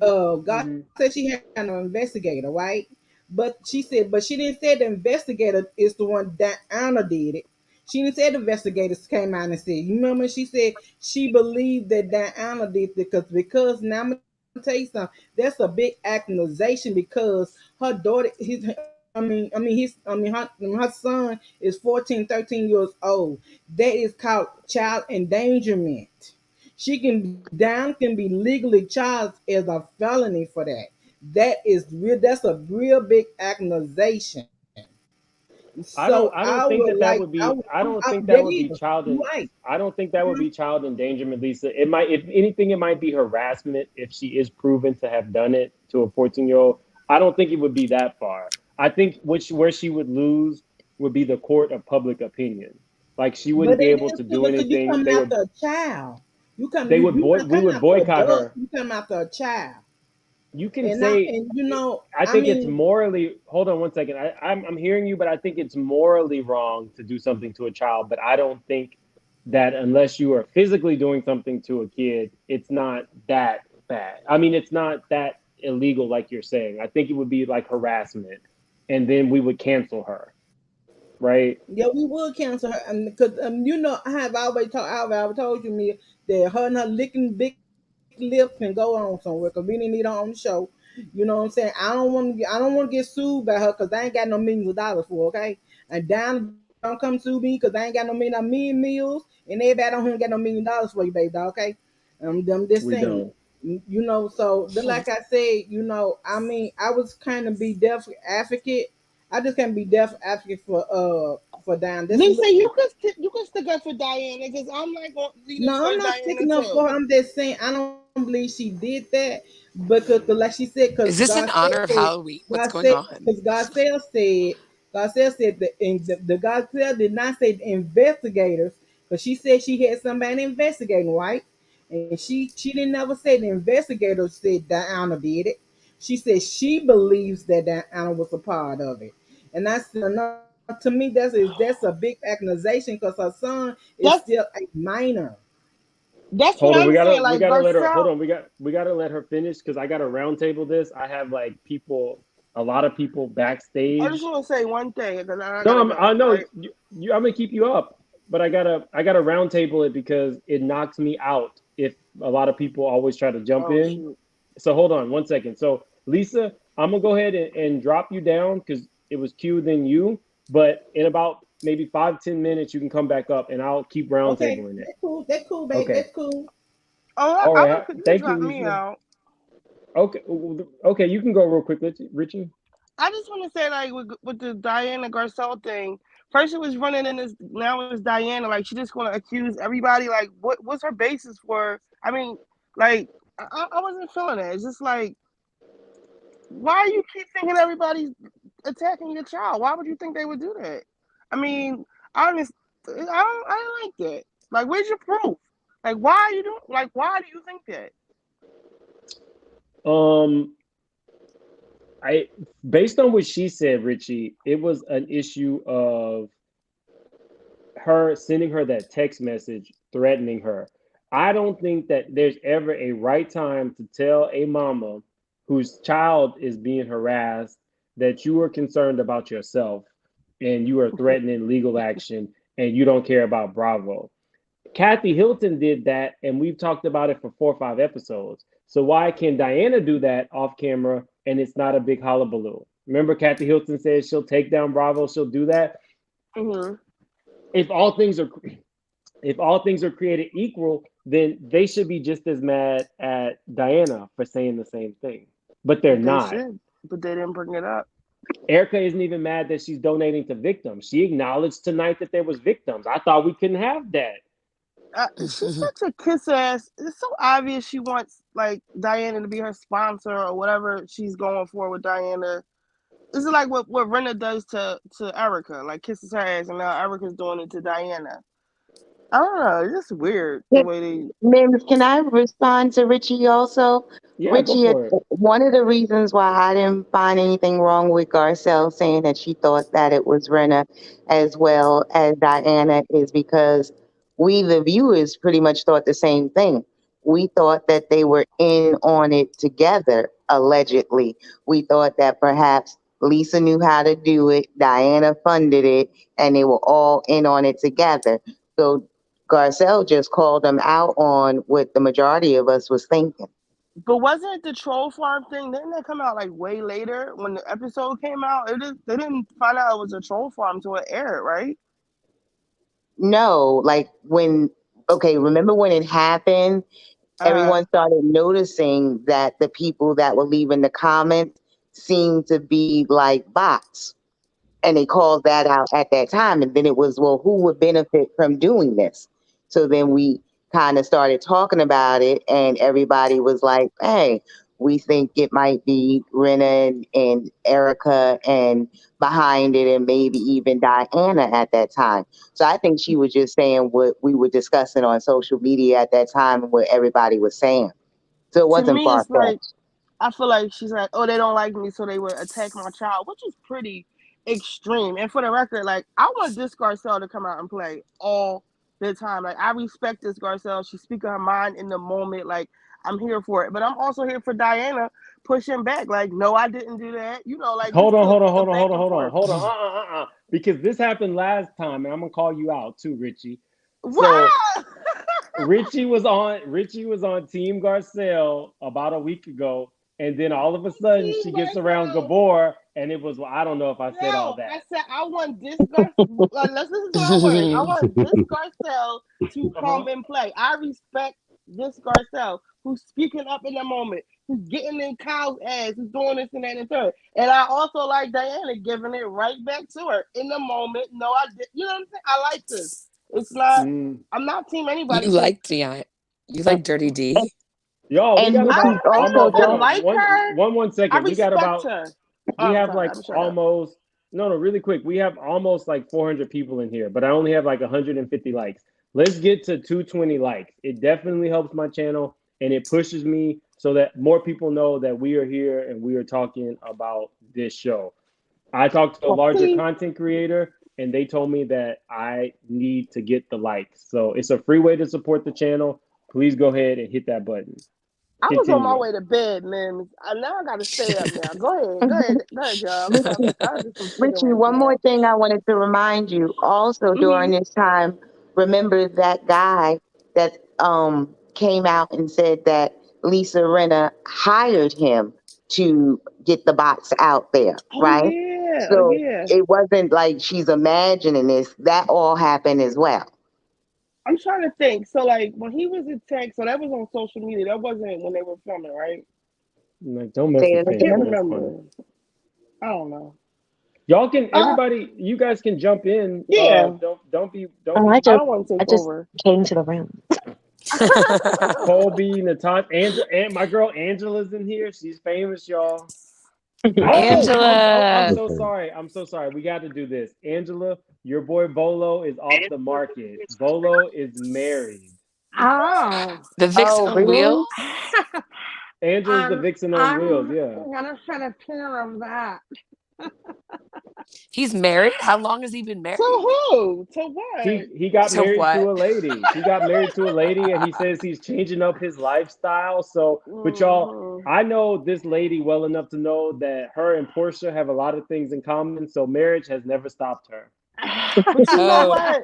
God Mhm. said she had an investigator, right? But she said, but she didn't say the investigator is the one that Anna did it. She didn't say the investigators came out and said. You remember she said she believed that Diana did it because now I'm gonna tell you something. That's a big accusation because her daughter, her son is 14, 13 years old. That is called child endangerment. She can be legally charged as a felony for that. That is real. That's a real big accusation. So I I don't think would that like would be. I don't think that that would be either. child. You right. I don't think that would be child endangerment, Lisa. It might, if anything, it might be harassment if she is proven to have done it to a 14-year-old. I don't think it would be that far. I think where she would lose would be the court of public opinion. Like she But wouldn't be it able is to too do because you anything. coming They would. after a child. They would you not we coming would after boycott adults. her. You coming after a child. You can And I say, and I I think it's mean, morally. Hold on one second. I'm hearing you, but I think it's morally wrong to do something to a child. But I don't think that unless you are physically doing something to a kid, it's not that bad. I mean, it's not that illegal like you're saying. I think it would be like harassment, and then we would cancel her, right? yeah, we would cancel her, because I've always told you, me, that her and her licking big lips can go on somewhere, because we didn't need her on the show. You know what I'm saying? I don't want to get sued by her, because I ain't got no millions of dollars for her, okay? And down, don't come sue me, because I ain't got no million meals, and everybody don't got no $1 million for you, baby, dog, okay? I'm just We saying. don't. So like I said, I mean, I was kind of be deaf advocate. I just can't be deaf advocate for Diana. This is Lisa, you can stick up for Diana because I'm like leaning No, I'm towards not Diana sticking up too. for her. I'm just saying I don't believe she did that because, like she said, because Is this in honor of Halloween? What's going on? God said that, the Garcelle did not say the investigators, because she said she had somebody investigating, right? And she didn't never say the investigators said Diana did it. She said she believes that Diana was a part of it, and that's enough to me. That's a big accusation, because her son is still That's a minor. that's what Hold on, I'm saying. we Like gotta let her. Hold Garcelle, on, we gotta let her finish because I gotta roundtable this. I have like people, a lot of people I just backstage. want to say one thing because I No, gotta I go. know Right? I'm gonna keep you up, but I gotta roundtable it because it knocks me out if a lot of people always try to jump Oh in. shoot. So hold on one second. So Lisa, I'm gonna go ahead and drop you down because it was Q then you, but in about maybe 5-10 minutes you can come back up and I'll keep Okay, roundtabling it. that's cool. That's cool, babe. Okay. That's cool. Oh, All I right. was. Could you Thank you, drop me Lisa. out? Okay. Okay, you can go real quick, Richie. I just want to say, like, with the Diana Garcelle thing, first it was running in this, now it's Diana. Like, she just going to accuse everybody. Like, what's her basis for? I mean, like, I wasn't feeling it. It's just like, why you keep thinking everybody's attacking your child? Why would you think they would do that? I mean, honest, I don't like that. Like, where's your proof? Like, why are you doing? Like, why do you think that? Um, I based on what she said, Richie, it was an issue of her sending her that text message threatening her. I don't think that there's ever a right time to tell a mama whose child is being harassed that you are concerned about yourself and you are threatening legal action and you don't care about Bravo. Kathy Hilton did that, and we've talked about it for 4 or 5 episodes. So why can Diana do that off camera and it's not a big hullabaloo? Remember, Kathy Hilton says she'll take down Bravo, she'll do that. Mm-hmm. If all things are if all things are created equal, then they should be just as mad at Diana for saying the same thing. But they're They not. should, but they didn't bring it up. Erica isn't even mad that she's donating to victims. She acknowledged tonight that there was victims. I thought we couldn't have that. She's such a kiss ass. It's so obvious she wants like Diana to be her sponsor or whatever she's going for with Diana. This is like what Rena does to Erica, like kisses her ass, and now Erica's doing it to Diana. I don't know. It's just weird the Yeah, way they. Mims, can I respond to Richie also? Yeah, go Richie, for it. one of the reasons why I didn't find anything wrong with Garcelle saying that she thought that it was Renna as well as Diana is because we, the viewers, pretty much thought the same thing. We thought that they were in on it together, allegedly. We thought that perhaps Lisa knew how to do it, Diana funded it, and they were all in on it together. So Garcelle just called them out on what the majority of us was thinking. But wasn't it the troll farm thing? Didn't that come out like way later when the episode came out? They didn't find out it was a troll farm until it aired, right? No, like when, okay, remember when it happened? Uh, Everyone started noticing that the people that were leaving the comments seemed to be like bots. And they called that out at that time. And then it was, well, who would benefit from doing this? So then we kind of started talking about it, and everybody was like, hey, we think it might be Rena and Erica, and behind it, and maybe even Diana at that time. So I think she was just saying what we were discussing on social media at that time and what everybody was saying. So it To wasn't me, far it's like fetched. I feel like she's like, oh, they don't like me, so they would attack my child, which is pretty extreme. And for the record, like I want this Garcelle to come out and play all the time. Like I respect this Garcelle. She's speaking her mind in the moment. Like I'm here for it, but I'm also here for Diana pushing back. Like, no, I didn't do that. You know, like Hold just on, the, hold on, the hold on, back hold on, and hold on, forth. hold on. Because this happened last time, and I'm gonna call you out too, Richie. So What? Richie was on Team Garcelle about a week ago, and then all of a sudden Team she gets around Garcelle. Gabor, and it was, well, I don't know if I said all No, I that. said I want this Garcelle. Like, let's listen to my words. I want this Garcelle to Uh-huh. come and play. I respect this Garcelle who's speaking up in the moment, who's getting in Kyle's ass, who's doing this and that and the third. And I also like Diana giving it right back to her in the moment. No, I did. You know what I'm saying? I like this. It's not. Mm. I'm not team You anybody because like Dion. You like Dirty And, D. Y'all, we and got Richie about I don't know also almost, if I hold don't. on, like her. one I second. We got respect about, her. Oh, we I'm have sorry. like I'm shut up. almost, no, really quick. We have almost like 400 people in here, but I only have like 150 likes. Let's get to 220 likes. It definitely helps my channel, and it pushes me so that more people know that we are here and we are talking about this show. I talked to a larger See, content creator, and they told me that I need to get the likes. So it's a free way to support the channel. Please go ahead and hit that button. I was on my Continue. way to bed, man. Now I got to stay up now. Go ahead, y'all. I gotta do some chicken Richie, wings one more now. thing I wanted to remind you. Also, during this time, remember that guy that came out and said that Lisa Rinna hired him to get the box out there, Oh right? yeah, oh So yeah. it wasn't like she's imagining this. That all happened as well. I'm trying to think. So like when he was attacked, so that was on social media. That wasn't when they were filming, right? Like, don't mess Say with it I can't Tasia. again. That's funny. remember. I don't know. Y'all can, Uh, everybody, you guys can jump in. yeah. Don't Oh, be I don't want to I take just over. came to the room. Colby, Natasha, and my girl Angela's in here. She's famous, y'all. I'm Angela. so sorry. I'm so sorry. We got to do this. Angela, your boy Bolo is off the market. Bolo is married. Oh, The Vixen Oh, on really? Wheels. Angela's the vixen on wheels. I'm Yeah. gonna shed a tear of that. He's married. How long has he been To married? who? To He what? he got To married to what? a lady. He got married to a lady, and he says he's changing up his lifestyle. So, but y'all, Mm-hmm. I know this lady well enough to know that her and Portia have a lot of things in common. So marriage has never stopped her. But you know Oh, what?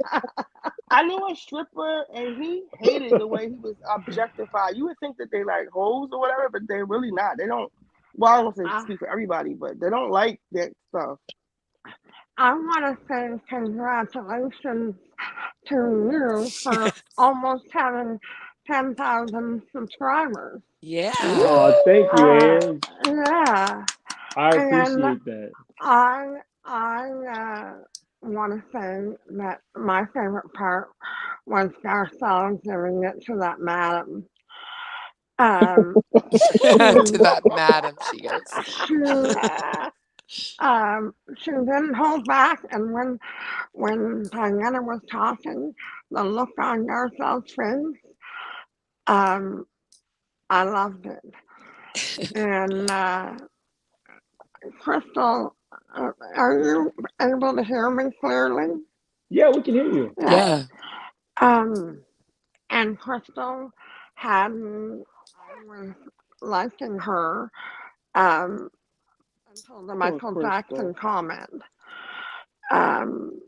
I knew a stripper, and he hated the way he was objectified. You would think that they like hoes or whatever, but they're really not. They don't. Well, I don't say I, speak for everybody, but they don't like that stuff. I want to say congratulations to you for almost having 10,000 subscribers. yeah. Oh, thank you, Uh, Ange. yeah, I and appreciate that. I want to say that my favorite part was Garcelle giving it to that madam. Um, To she that madam, she goes. she she didn't hold back, and when Diana was talking, the look on Garcelle's face, um, I loved it. And Crystal, are you able to hear me clearly? Yeah, we can hear you. Yeah. Yeah. Um, and Crystal had I was liking her um, until the Poor Michael Jackson Crystal. comment. Um,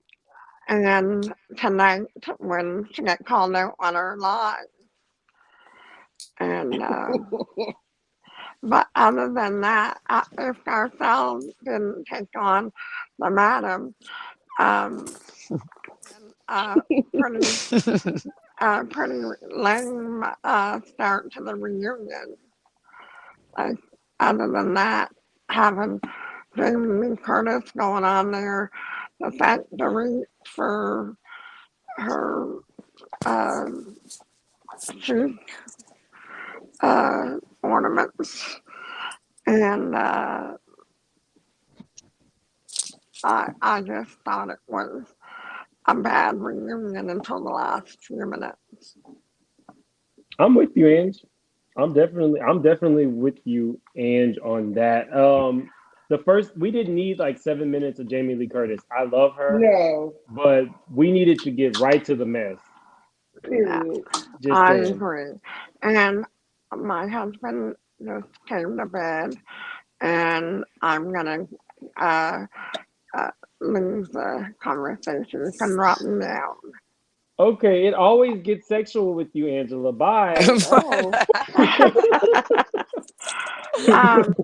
and then tonight when she got called out on her live. And but other than that, if Garcelle didn't take on the madam, um, uh, pretty pretty lame start to the reunion. Like other than that, having Jamie Lee Curtis going on there, the fact Dorit for her um, shoe ornaments. And I just thought it was a bad reunion until the last few minutes. I'm with you, Ange. I'm definitely with you, Ange, on that. The first we didn't need like 7 minutes of Jamie Lee Curtis. I love her, No, but we needed to get right to the mess. Yeah, period. Just I saying. agree. And my husband just came to bed, and I'm gonna uh, uh, leave the conversation. You can drop me down. Okay, it always gets sexual with you, Angela. Bye. Oh, Um,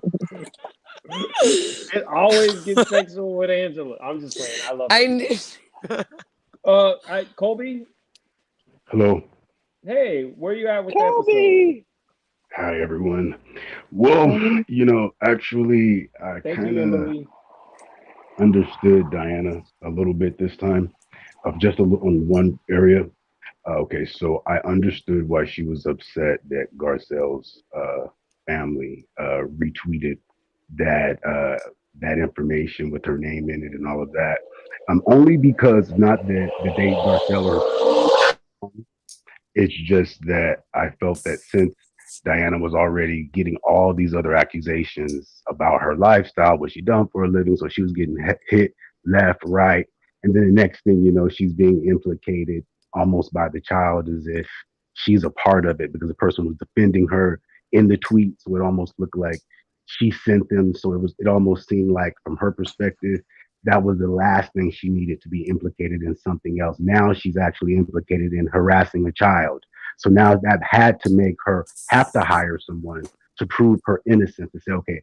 It always gets sexual with Angela. I'm just playing. I love I her. knew. Colby. Hello. Hey, where you at with the episode? Kobe. Hi, everyone. Well, actually, I Thank kind you, of Emily. understood Diana a little bit this time, of just a little on one area. Okay, so I understood why she was upset that Garcelle's family retweeted that information with her name in it and all of that. Only because not that the date Garcelle or it's just that I felt that since Diana was already getting all these other accusations about her lifestyle, what she done for a living, so she was getting hit left, right, and then the next thing you know, she's being implicated almost by the child as if she's a part of it because the person was defending her in the tweets would almost look like she sent them. So it almost seemed like from her perspective that was the last thing she needed to be implicated in something else. Now she's actually implicated in harassing a child. So now that had to make her have to hire someone to prove her innocence to say, okay,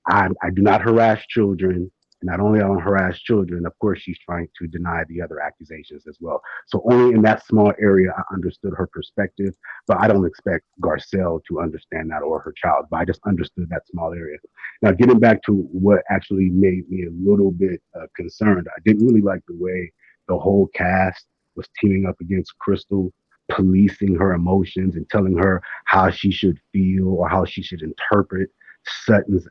I do not harass children. And not only I don't harass children, of course, she's trying to deny the other accusations as well. So only in that small area I understood her perspective, but I don't expect Garcelle to understand that or her child. But I just understood that small area. Now, getting back to what actually made me a little bit concerned, I didn't really like the way the whole cast was teaming up against Crystal, policing her emotions and telling her how she should feel or how she should interpret Sutton's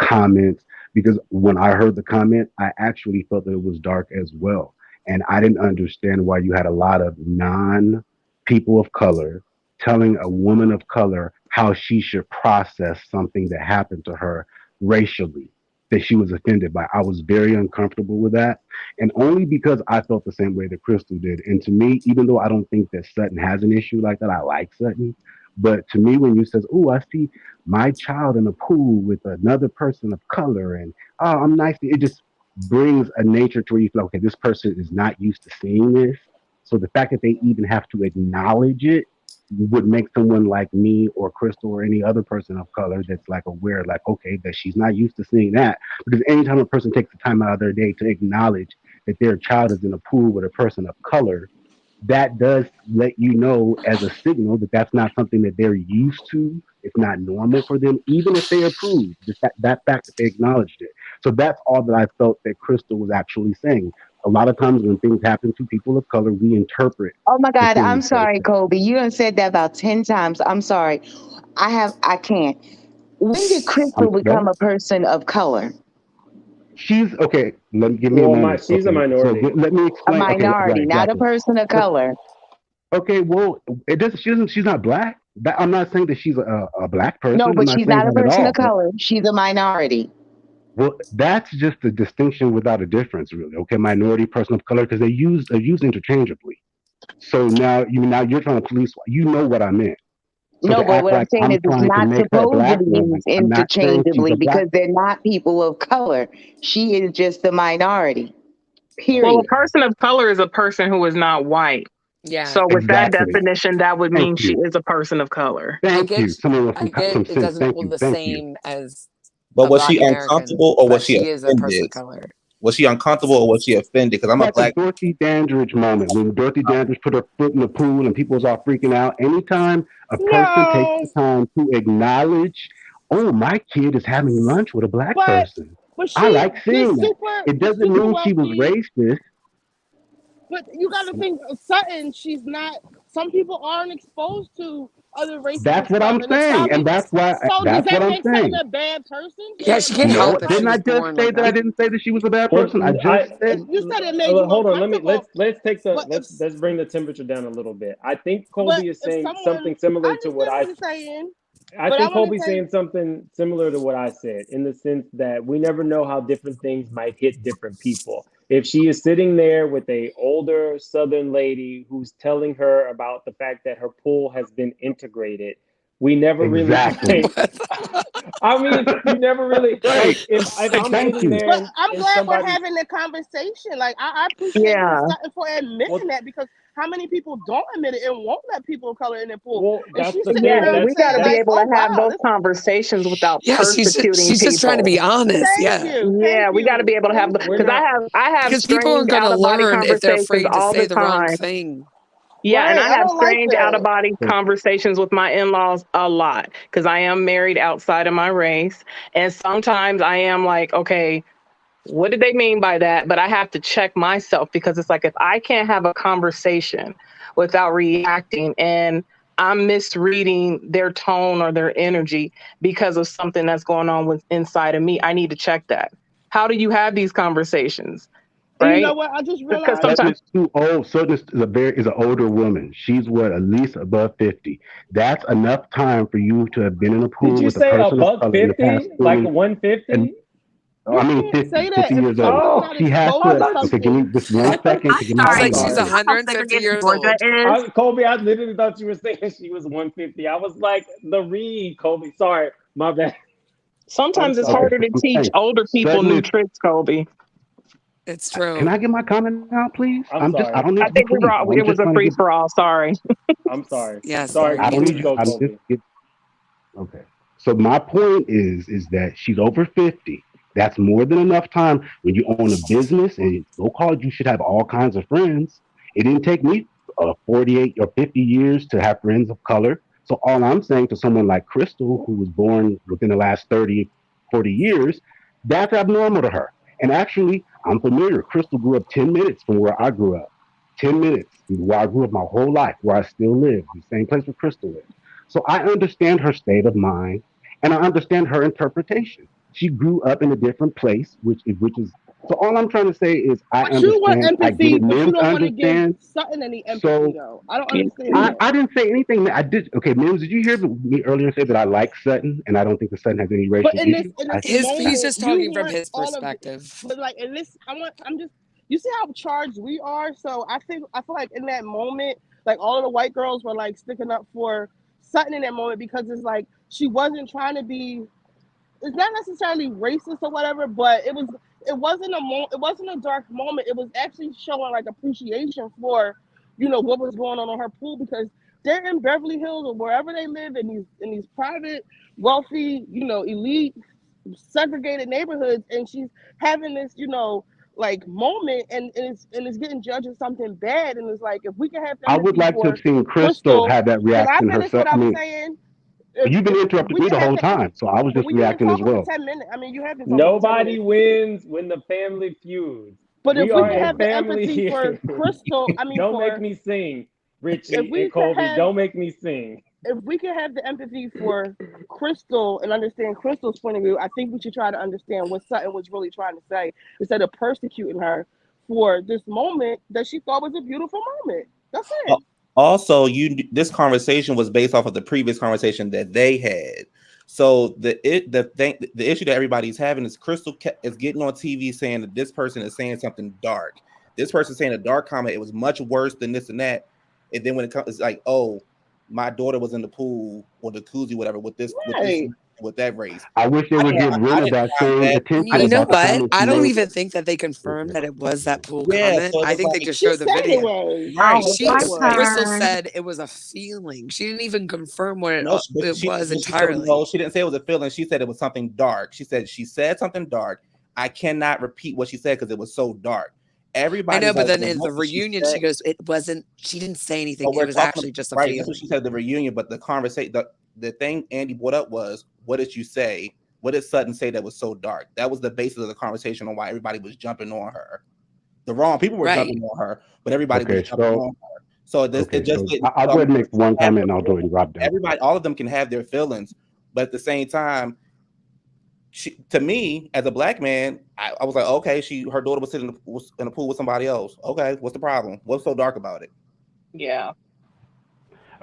comments. Because when I heard the comment, I actually felt that it was dark as well. And I didn't understand why you had a lot of non people of color telling a woman of color how she should process something that happened to her racially that she was offended by. I was very uncomfortable with that. And only because I felt the same way that Crystal did. And to me, even though I don't think that Sutton has an issue like that, I like Sutton. But to me, when you says, "Oh, I see my child in a pool with another person of color," and "Oh, I'm nice," it just brings a nature to where you feel, okay, this person is not used to seeing this. So the fact that they even have to acknowledge it would make someone like me or Crystal or any other person of color that's like aware, like, okay, that she's not used to seeing that. Because anytime a person takes the time out of their day to acknowledge that their child is in a pool with a person of color, that does let you know as a signal that that's not something that they're used to. It's not normal for them, even if they approve that fact that they acknowledged it. So that's all that I felt that Crystal was actually saying. A lot of times when things happen to people of color, we interpret Oh my the God, I'm things that are sorry, said. Colby. You done said that about 10 times. I'm sorry. I can't. When did I'm Crystal sorry. become a person of color? She's okay. Let me give me a Well, moment. she's a Okay, so minority. let me A explain. Okay, right, minority, not a exactly. person of So color. okay, well, it doesn't. She doesn't. She's not black. I'm not saying that she's a black No, person. I'm but not she's saying not a that at person all. of But color. She's a minority. well, that's just a distinction without a difference, really. Okay, minority, person of color, because they're used interchangeably. So now you're trying to police. You know what I meant. So No, to but act what I'm like saying I'm is it's trying to not make her a supposed to black be woman, used I'm not saying she's interchangeably a black. because they're not people of color. She is just a minority. Well, a Period. person of color is a person who is not white. Yeah, So, with that Exactly. definition, that would Thank mean she you. is a person of color. I Thank you. get, Someone with I get some it sense. doesn't Thank hold you. the Thank you. same as But a was Black she American, uncomfortable or was but she she is a person offended? of color. Was she uncomfortable or was she offended? Because I'm a Like the black. Dorothy Dandridge moment when Dorothy Dandridge put her foot in the pool and people was all freaking out. Anytime a person takes the No, time to acknowledge, oh, my kid is having lunch with a black but person. but I she like seeing that. It the doesn't super mean she was wealthy. racist. But you got to think Sutton. She's not. some people aren't exposed to other races and That's what stuff, I'm and it's saying, probably and that's why. so. Does That's what that I'm make Sutton saying. a bad person for Yeah, that she can't reason? No, help if didn't she I was just born say like that I that. didn't say that she was a bad Well, person? I just said. You said it made you more hold on. comfortable. Let's take the But if let's bring the temperature down a little bit. I think but Colby is if saying someone, something similar I to what understand what I. you're saying, I but I think want to Colby's say saying something similar to what I said, in the sense that we never know how different things might hit different people. If she is sitting there with a older Southern lady who's telling her about the fact that her pool has been integrated, we never really Exactly. like. I mean, you never really Right. like if I'm Thank sitting you. there but and, I'm and glad we're somebody's having the conversation. Like I appreciate Yeah. Sutton for well, admitting that, because how many people don't admit it and won't let people of color in their pool? well, And that's she's the sitting Yeah, thing. around and we got saying to be like, able "Oh to have wow, those this conversations without Yeah, persecuting she's just trying to people. be honest. thank Yeah, you, Yeah, we got to be able to have thank We're because you." not. I have because people strange aren't going out to of body learn if they're conversations afraid to all say the the wrong time. thing. Yeah, and Right, I I have don't like strange out of that. body conversations with my in-laws a lot because I am married outside of my race, and sometimes I am like, okay, what did they mean by that? But I have to check myself because it's like if I can't have a conversation without reacting and I'm misreading their tone or their energy because of something that's going on with inside of me, I need to check that. How do you have these conversations? And you know Right? what? I just Because realized. Sutton sometimes is too old. Sutton is an older woman. She's what, at least above 50. That's enough time for you to have been in a Did pool you with a say a person of buck color in the past 50? Like 20 and 150? You I mean can't 50, say that 50 if years old. someone's Oh, not She has I exposed to to, thought. okay, give me something. just one second to I'm get my She's sorry. like point Do out she's you here. know how 150 segregated years Georgia old. is? Colby, I literally thought you were saying she was 150. I was like, the read, Colby. Sorry, my bad. I'm sometimes it's Okay, sorry. harder so to I'm teach saying older people Sutton new is, tricks, Kobe. It's can true. I get my comment out, please? I'm I sorry. don't need I to be think police. I'm it was just a trying to free get, for all. Sorry. I'm sorry. Yes, Sorry. I me don't need Please you, too. go, I'm just Colby. get, okay. So my point is that she's over 50. That's more than enough time when you own a business and so called you should have all kinds of friends. It didn't take me 48 or 50 years to have friends of color. So all I'm saying to someone like Crystal, who was born within the last 30, 40 years, that's abnormal to her. And actually, I'm familiar. Crystal grew up 10 minutes from where I grew up. 10 minutes where I grew up my whole life, where I still live, the same place where Crystal lives. So I understand her state of mind and I understand her interpretation. She grew up in a different place, which is so. All I'm trying to say is I But you want understand. I get empathy, it. but you Mims don't want to give understand. Sutton any empathy, So though. I don't Yeah. understand that. I didn't say anything. I did. Okay, Mims, did you hear me earlier say that I like Sutton and I don't think the Sutton has any But racial issues? in I this said that. He's moment, just you talking from want his all of the, perspective. but like in this, I'm just, you see how charged we are. So I feel like in that moment, like all of the white girls were like sticking up for Sutton in that moment, because it's like she wasn't trying to be, it's not necessarily racist or whatever, but it wasn't a dark moment. It was actually showing like appreciation for, what was going on her pool, because they're in Beverly Hills or wherever they live, in these private, wealthy, elite, segregated neighborhoods, and she's having this, like moment, and it's getting judged as something bad, and it's like, if we can have I would empathy like to have for seen Crystal Crystal, have that can I reaction finish herself. what I I'm mean, saying? you've been If interrupting we me can the have whole the time, so I was but just when you've been reacting as talking for well. 10 minutes, I mean, you have been talking for 10 Nobody minutes. wins when the family feuds. But if We we are can a have the family empathy for here. Crystal, I mean, Don't make me sing, if Richie and we could Colby. have, Don't make me sing. if we can have the empathy for Crystal and understand Crystal's point of view, I think we should try to understand what Sutton was really trying to say, instead of persecuting her for this moment that she thought was a beautiful moment. That's it. Also, this conversation was based off of the previous conversation that they had. So the issue that everybody's having is Crystal is getting on TV saying that this person is saying something dark. This person saying a dark comment. It was much worse than this and that. And then when it comes, it's like, oh, my daughter was in the pool or the koozie, whatever, Right. with that race. I wish they I would didn't give find, I Rena didn't that find same that. I attention You didn't know about the find what? comments I she don't made. even think that they confirmed that it was that pool Yeah. comment. So it I was think they like, just She showed the said it video. was. right. She said My it was. Crystal turn. said it was a feeling. She didn't even confirm what No, it was she said no. entirely. She didn't say it was a feeling. She said it was something dark. She said something dark. I cannot repeat what she said because it was so dark. I know, Everybody's but like, then well, in the what did she reunion, say? she goes, it wasn't, she didn't say anything. But It we're was talking actually just a right. That's what feeling. she said at the reunion. But the conversation, the thing Andy brought up was, what did you say? What did Sutton say that was so dark? That was the basis of the conversation on why everybody was jumping on her. The wrong people were Right. jumping on her, but everybody was Okay, jumping so on her. So it Okay, just so didn't. I'll So go ahead and make one have comment, their and I'll go ahead and feelings. drop down. Everybody, all of them can have their feelings, but at the same time, to me, as a black man, I was like, okay, her daughter was sitting in the pool with somebody else. Okay, what's the problem? What's so dark about it? Yeah.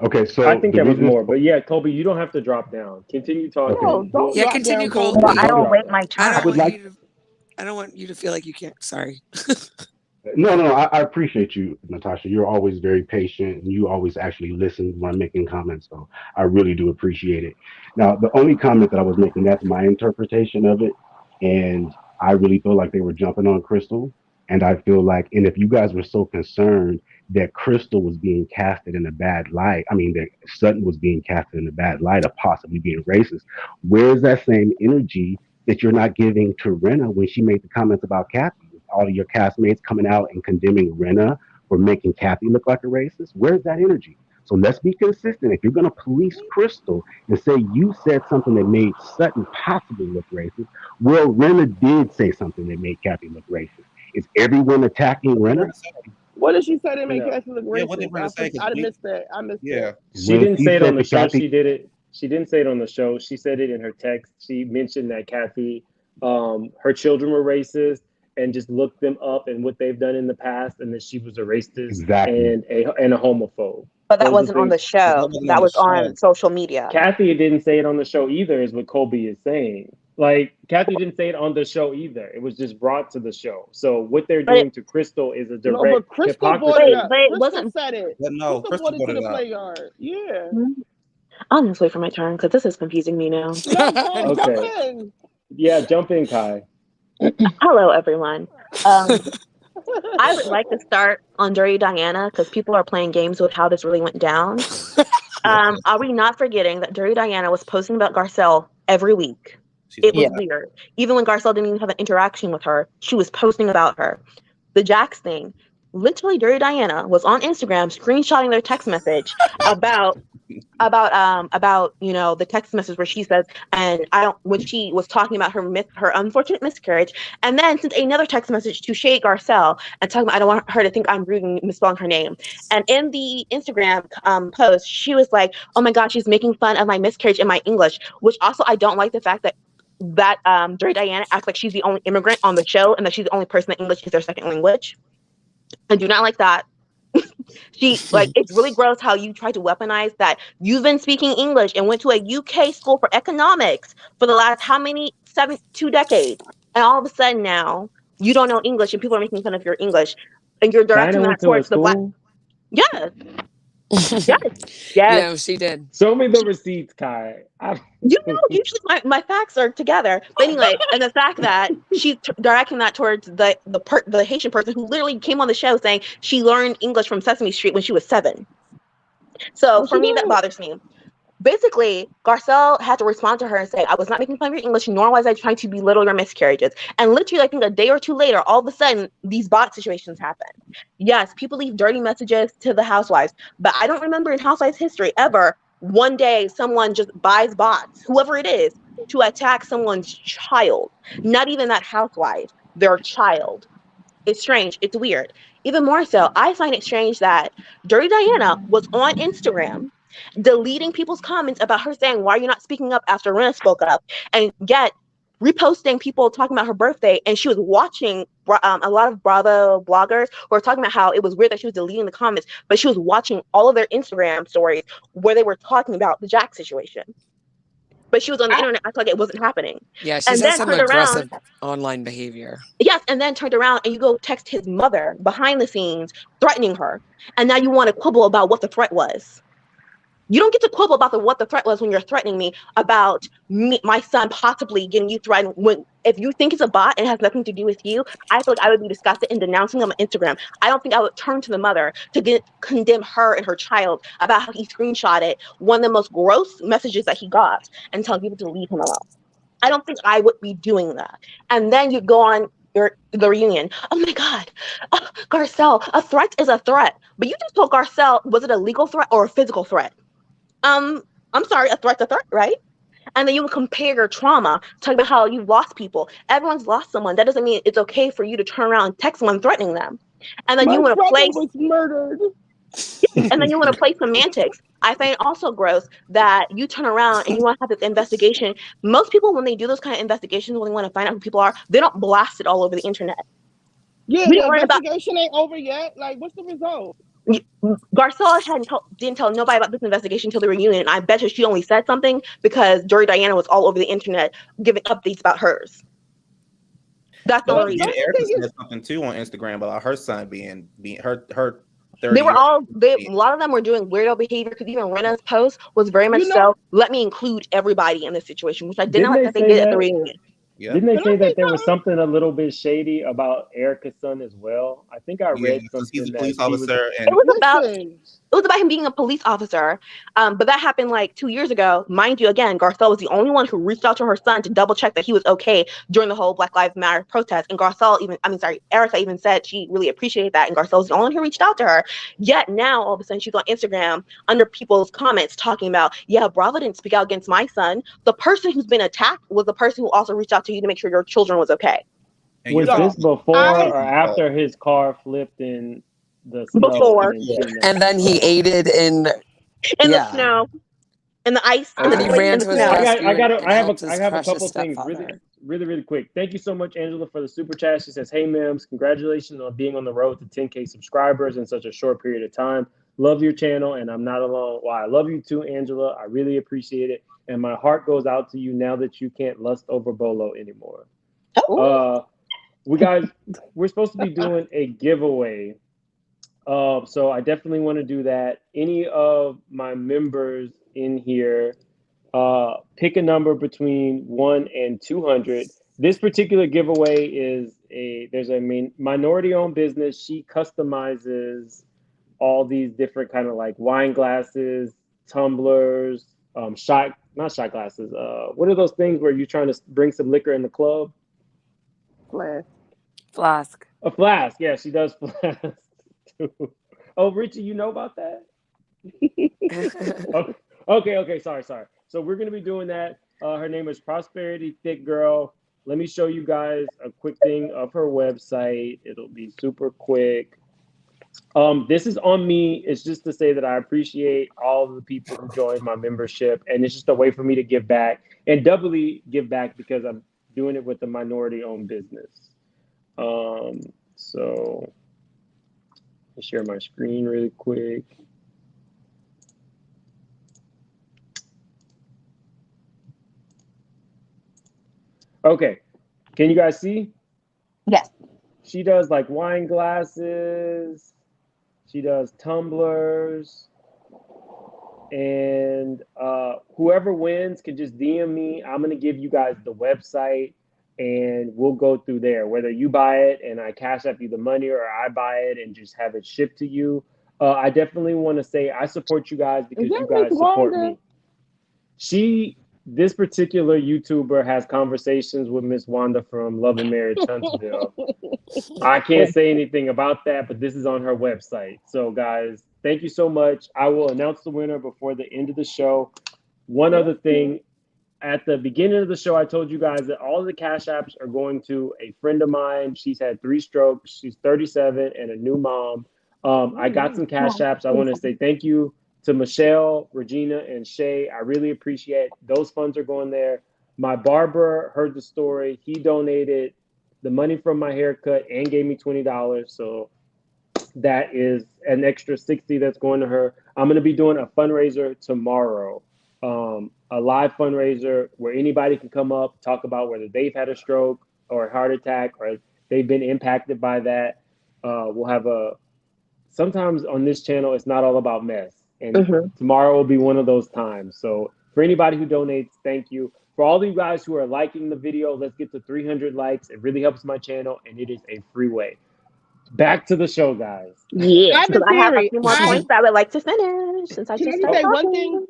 Okay, I so think the there was reason, more, but yeah, Kobe, you don't have to drop down. Continue okay, No, talking. don't Yeah, drop continue, down, Well, We'll I Colby. let Colby. you don't drop wait down. my I I don't turn. would want like, you to. I don't want you to feel like you can't. Sorry. no, I appreciate you, Natasha. You're always very patient, and you always actually listen when I'm making comments. So I really do appreciate it. Now, the only comment that I was making, that's my interpretation of it, and I really feel like they were jumping on Crystal, and I feel like, and if you guys were so concerned that Crystal was being casted in a bad light, I mean that Sutton was being casted in a bad light of possibly being racist, where's that same energy that you're not giving to Renna when she made the comments about Kathy? With all of your castmates coming out and condemning Renna for making Kathy look like a racist, where's that energy? So let's be consistent. If you're going to police Crystal and say you said something that made Sutton possibly look racist, well, Renna did say something that made Kathy look racist. Is everyone attacking What did Renna? Brenda say? What did she say? They make No, Cassie look Yeah, what did racist. Brenda say? Because I we, missed that. I missed yeah, that. she When didn't she say it on said the to show. Kathy, She did it. She didn't say it on the show. She said it in her text. She mentioned that Kathy, her children were racist, and just looked them up and what they've done in the past, and that she was a racist exactly. and a homophobe. But that Those are wasn't on things. the but that show. wasn't on That the was show. on social media. Kathy didn't say it on the show either, is what Colby is saying. Like Kathy didn't say it on the show either. It was just brought to the show. So what they're But it, doing to Crystal is a No, direct but Crystal brought it wait, hypocrisy. up. but it Crystal wasn't. said it. But no, Crystal Crystal brought it brought to it the up. play yard. Yeah. I'll just wait for my turn because this is confusing me now. Jump in. Jump Okay. in. Yeah, jump in, Kai. Hello, everyone. I would like to start on Dirty Diana because people are playing games with how this really went down. Are we not forgetting that Dirty Diana was posting about Garcelle every week? She's It was upset. weird. Even when Garcelle didn't even have an interaction with her, she was posting about her. The Jax thing. Literally, Dirty Diana was on Instagram screenshotting their text message about the text message where she says, and I don't, when she was talking about her unfortunate miscarriage, and then sent another text message to Shay Garcelle and talking about I don't want her to think I'm rude and misspelling her name. And in the Instagram post, she was like, oh my gosh, she's making fun of my miscarriage in my English, which also I don't like the fact that Dirty Diana acts like she's the only immigrant on the show and that she's the only person that English is their second language. I do not like that. It's really gross how you try to weaponize that you've been speaking English and went to a UK school for economics for the last how many 2 decades, and all of a sudden now you don't know English and people are making fun of your English, and you're Diana directing that went to a towards the black. school. Yes, yes, yes. Yeah, she did. Show me the receipts, Kai. Usually my facts are together. But anyway, and the fact that she's directing that towards the Haitian person who literally came on the show saying she learned English from Sesame Street when she was 7. So Well, for she me, that did. bothers me. Basically, Garcelle had to respond to her and say, I was not making fun of your English, nor was I trying to belittle your miscarriages. And literally, I think a day or two later, all of a sudden, these bot situations happen. Yes, people leave dirty messages to the housewives, but I don't remember in housewives history ever one day someone just buys bots, whoever it is, to attack someone's child. Not even that housewife, their child. It's strange. It's weird. Even more so, I find it strange that Dirty Diana was on Instagram deleting people's comments about her saying, why are you not speaking up after Rena spoke up? And yet reposting people talking about her birthday. And she was watching a lot of Bravo bloggers who were talking about how it was weird that she was deleting the comments, but she was watching all of their Instagram stories where they were talking about the Jack situation. But she was on the internet acting like it wasn't happening. Yeah, she's And had then some turned around. aggressive online behavior. Yes, and then turned around and you go text his mother behind the scenes, threatening her. And now you want to quibble about what the threat was. You don't get to quibble about what the threat was when you're threatening me about my son possibly getting you threatened. If you think it's a bot and it has nothing to do with you, I feel like I would be disgusted and denouncing them on Instagram. I don't think I would turn to the mother to condemn her and her child about how he screenshotted one of the most gross messages that he got and tell people to leave him alone. I don't think I would be doing that. And then you go on the reunion. Oh my God, Garcelle, a threat is a threat. But you just told Garcelle, was it a legal threat or a physical threat? I'm sorry, a threat's a threat, right? And then you would compare your trauma, talking about how you've lost people. Everyone's lost someone. That doesn't mean it's okay for you to turn around and text someone threatening them. And then My you want to brother place. was murdered. And then you want to play semantics. I find it also gross that you turn around and you want to have this investigation. Most people, when they do those kind of investigations, when they want to find out who people are, they don't blast it all over the internet. Yeah, We the didn't worry about investigation ain't over yet. Like, what's the result? Garcelle didn't tell nobody about this investigation until the reunion. And I bet you she only said something because Dorit Diana was all over the internet giving updates about hers. That's the Don't only forget, reason. Erica said something too on Instagram about her son being her 30. They were all a lot of them were doing weirdo behavior because even Rena's post was very much so. Let me include everybody in this situation, which I did not like that they did at the reunion. Yeah. Didn't they say that there was something a little bit shady about Erica's son as well? I think I read something he's a that police he was. officer, It was about him being a police officer, but that happened like 2 years ago. Mind you, again, Garcelle was the only one who reached out to her son to double check that he was okay during the whole Black Lives Matter protest. And Erica even said she really appreciated that. And Garcelle was the only one who reached out to her. Yet now, all of a sudden, she's on Instagram under people's comments talking about, yeah, Bravo didn't speak out against my son. The person who's been attacked was the person who also reached out to you to make sure your children was okay. Was this before or after his car flipped in the snow? Before. And then he aided in the snow, in the ice. And then he ran to his rescue. I have a couple things really quick. Thank you so much, Angela, for the super chat. She says, "Hey, Mims, congratulations on being on the road to 10K subscribers in such a short period of time. Love your channel, and I'm not alone. Wow, I love you too, Angela. I really appreciate it, and my heart goes out to you now that you can't lust over Bolo anymore." We're supposed to be doing a giveaway. So I definitely want to do that. Any of my members in here, pick a number between 1 and 200. This particular giveaway is there's a minority-owned business. She customizes all these different kind of like wine glasses, tumblers, not shot glasses. What are those things where you're trying to bring some liquor in the club? Flask. A flask. Yeah, she does flask too. Oh, Richie, you know about that? Okay. Sorry. So we're going to be doing that. Her name is Prosperity Thick Girl. Let me show you guys a quick thing of her website. It'll be super quick. This is on me. It's just to say that I appreciate all of the people who joined my membership. And it's just a way for me to give back and doubly give back because I'm doing it with a minority-owned business. So let me share my screen really quick. Okay, can you guys see? Yes. She does like wine glasses. She does tumblers. And whoever wins can just DM me. I'm going to give you guys the website and we'll go through there. Whether you buy it and I cash up you the money or I buy it and just have it shipped to you. I definitely want to say I support you guys because you guys support me. This particular YouTuber has conversations with Miss Wanda from Love and Marriage Huntsville. I can't say anything about that, but this is on her website. So guys, thank you so much. I will announce the winner before the end of the show. One other thing, at the beginning of the show, I told you guys that all of the cash apps are going to a friend of mine. She's had 3 strokes. She's 37 and a new mom. I got some cash apps. I want to say thank you to Michelle, Regina, and Shay. I really appreciate it. Those funds are going there. My barber heard the story. He donated the money from my haircut and gave me $20. So that is an extra $60 that's going to her. I'm going to be doing a fundraiser tomorrow, a live fundraiser where anybody can come up, talk about whether they've had a stroke or a heart attack or they've been impacted by that. We'll have sometimes on this channel, it's not all about mess. And tomorrow will be one of those times. So for anybody who donates, thank you. For all of you guys who are liking the video, let's get to 300 likes. It really helps my channel, and it is a free way. Back to the show, guys. Yeah, because I have a few more points that I would like to finish since I just started say one talking.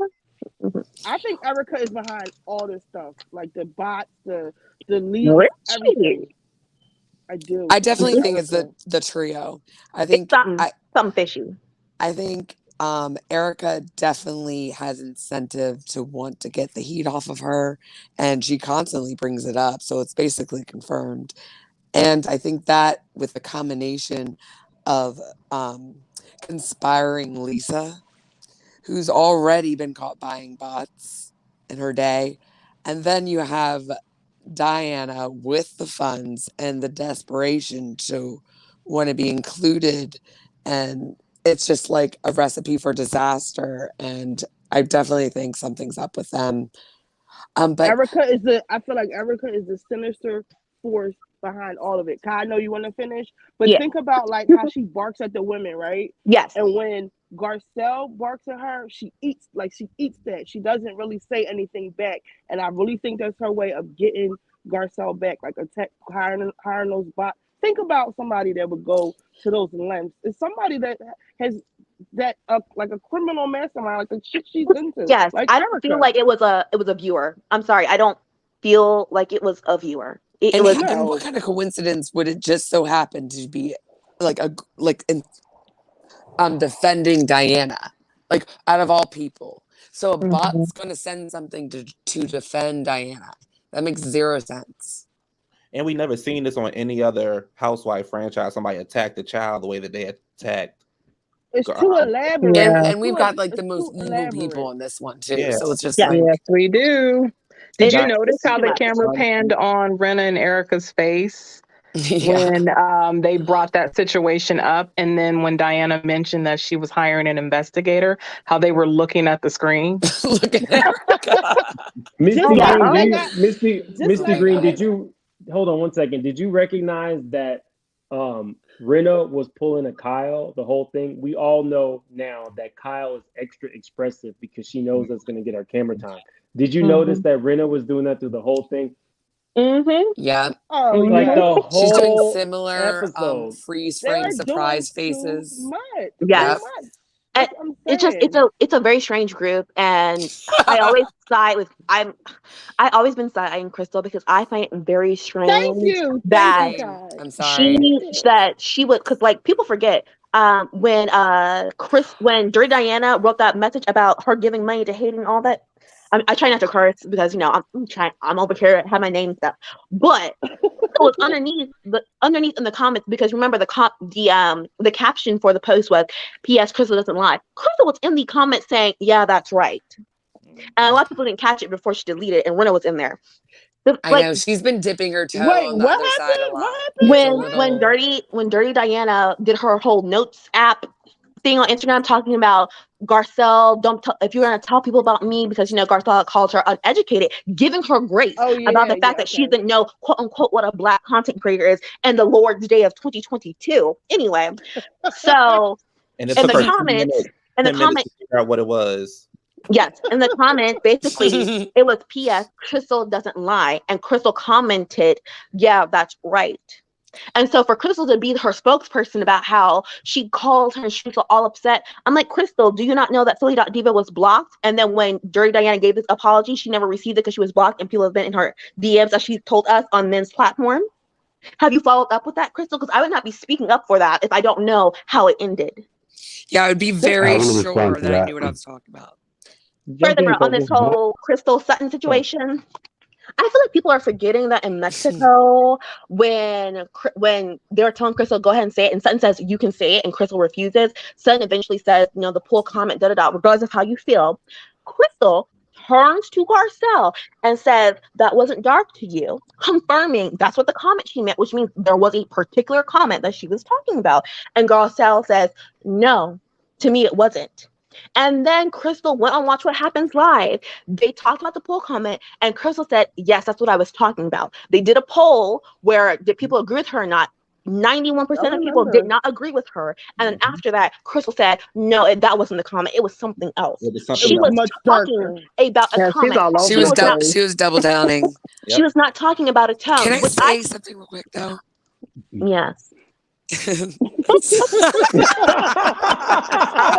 thing? I think Erica is behind all this stuff, like the bots, the leaks, everything. I do. I definitely think it's the trio. I think something fishy. I think Erica definitely has incentive to want to get the heat off of her, and she constantly brings it up, so it's basically confirmed. And I think that with the combination of conspiring Lisa, who's already been caught buying bots in her day. And then you have Diana with the funds and the desperation to want to be included. And it's just like a recipe for disaster. And I definitely think something's up with them. But Erica is I feel like Erica is the sinister force behind all of it. Kai, I know you want to finish, but Yeah. think about like how she barks at the women, right? Yes. And when Garcelle barks at her, she eats that. She doesn't really say anything back, and I really think that's her way of getting Garcelle back, like hiring those bots. Think about somebody that would go to those lengths. It's somebody that has that like a criminal mastermind, like the shit she's into. Yes. Like I don't feel like it was a viewer. I'm sorry. I don't feel like it was a viewer. It was and what kind of coincidence would it just so happen to be defending Diana, like out of all people? So a bot's going to send something to defend Diana. That makes zero sense. And we never seen this on any other housewife franchise. Somebody attacked the child the way that they attacked. It's too elaborate. And we've got like the most evil people in this one too. Yeah. So it's just yes, we do. Did you notice how the much. camera panned on Rinna and Erica's face when they brought that situation up? And then when Diana mentioned that she was hiring an investigator, how they were looking at the screen? Looking at Misty Green, did you hold on one second? Did you recognize that Rinna was pulling a Kyle the whole thing? We all know now that Kyle is extra expressive because she knows that's going to get our camera time. Did you notice that Rinna was doing that through the whole thing? Yeah. Oh, like the whole she's doing similar episode. freeze frame surprise faces. Yes. It's a very strange group, and I always side with I always been siding Crystal because I find it very strange that I'm sorry she would, because like people forget when Dorit Diana wrote that message about her giving money to Hayden and all that. I try not to curse because I'm over here, I have my name and stuff, but it was underneath in the comments, because remember the caption for the post was P.S. Crystal doesn't lie. Crystal was in the comments saying, yeah, that's right, and a lot of people didn't catch it before she deleted it, and Rinna was in there. I know she's been dipping her toe on the other side a lot. When Dirty Diana did her whole notes app thing on Instagram talking about Garcelle, if you're going to tell people about me, because Garcelle called her uneducated, giving her grace about the fact that she doesn't know, quote unquote, what a black content creator is and the Lord's Day of 2022. Anyway, so in the comments to figure out what it was. Yes, in the comments, basically, it was P.S. Crystal doesn't lie, and Crystal commented, yeah, that's right. And so for Crystal to be her spokesperson about how she called her and she was all upset, I'm like, Crystal, do you not know that Philly.diva was blocked? And then when Dirty Diana gave this apology, she never received it because she was blocked, and people have been in her DMs, as she told us, on men's platform. Have you followed up with that, Crystal? Because I would not be speaking up for that if I don't know how it ended. Yeah, I would be very sure that I knew what I was talking about. Furthermore, on this whole Crystal Sutton situation, I feel like people are forgetting that in Mexico, when they were telling Crystal, go ahead and say it, and Sutton says, you can say it, and Crystal refuses, Sutton eventually says, the pool comment, regardless of how you feel. Crystal turns to Garcelle and says, that wasn't dark to you, confirming that's what the comment she meant, which means there was a particular comment that she was talking about. And Garcelle says, no, to me it wasn't. And then Crystal went on Watch What Happens Live. They talked about the poll comment, and Crystal said, yes, that's what I was talking about. They did a poll where did people agree with her or not? 91% of people did not agree with her. And then after that, Crystal said, no, that wasn't the comment. It was something else. She was talking about a comment. She was double downing. She was not talking about a tone. Can I say something real quick, though? Yes. I want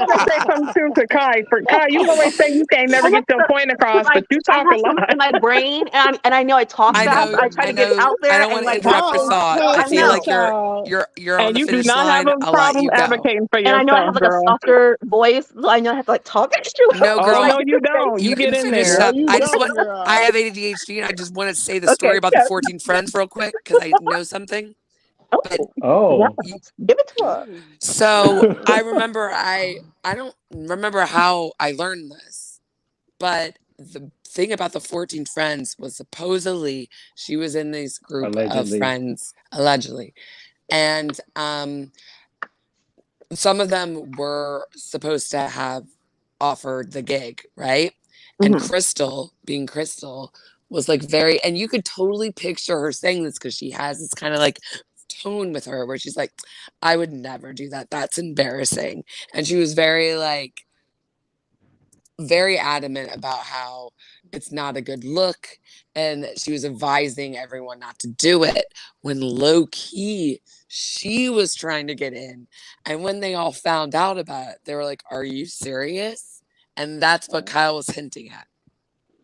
to say something too to Kai. For Kai, you always say you can't never get your point across, but you talk a lot. In my brain, and I know I talk fast. I try to get it out there. I don't want to interrupt your thought. I feel like you're on and the you do finish not line. have a problem advocating for yourself, and I know I have like a softer voice, so I know I have to like talk extra. No, girl. Oh, no, you don't. You get in there. I have ADHD, and I just want to say the story about the 14 friends real quick because I know something. But Oh. Yes. Give it to us. so I remember I don't remember how I learned this, but the thing about the 14 friends was supposedly she was in this group of Allegedly. friends, allegedly. And some of them were supposed to have offered the gig, right? And Mhm. Crystal, being Crystal, was like very, and you could totally picture her saying this because she has this kind of like tone with her where she's like, I would never do that. That's embarrassing. And she was very like, very adamant about how it's not a good look and she was advising everyone not to do it when low key she was trying to get in, and when they all found out about it they were like, are you serious? And that's what Kyle was hinting at.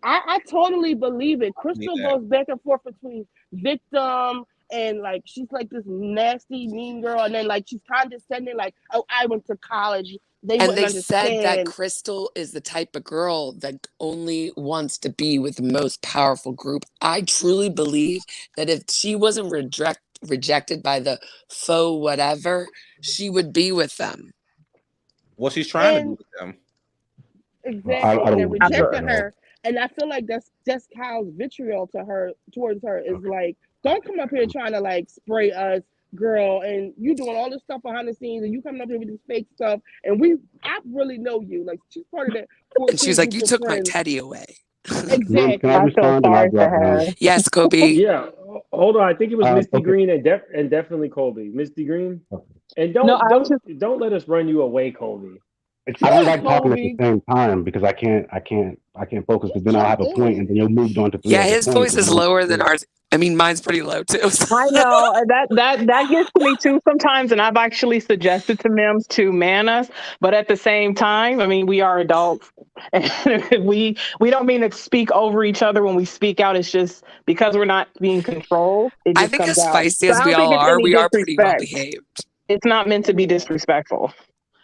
I totally believe it. Crystal Yeah. goes back and forth between victim and like she's like this nasty mean girl, and then like she's condescending, like, oh, I went to college. They And wouldn't they said that understand. Crystal is the type of girl that only wants to be with the most powerful group. I truly believe that if she wasn't rejected by the faux whatever, she would be with them. Well, she's trying to be And with them. exactly, I and they don't want to do that rejected at all. her. And I feel like that's Kyle's vitriol to her towards her is like, don't come up here trying to like spray us, girl, and you doing all this stuff behind the scenes, and you coming up here with this fake stuff, and I really know you. Like she's part of that And she 14 was like, group you of took my friends. teddy away. Ma'am, can I Exactly. I feel respond and I'll sorry for drop her. down? Yes, Kobe. Yeah. Hold on. I think it was Misty Okay. Green and definitely Colby. Misty Green. And No, I was just don't let us run you away, Colby. I don't Yes, like talking at the Kobe, same time because I can't focus because just then I'll jump have a point and in. then you'll move on to three Yeah, other his points voice and is I don't lower do than that. ours. I mean, mine's pretty low too. I know that gets to me too sometimes, and I've actually suggested to Mims to man us, but at the same time, I mean, we are adults, and we don't mean to speak over each other when we speak out. It's just because we're not being controlled, it I just think comes as out. feisty So as I we don't think all it's are, any we are pretty well disrespect. behaved. It's not meant to be disrespectful.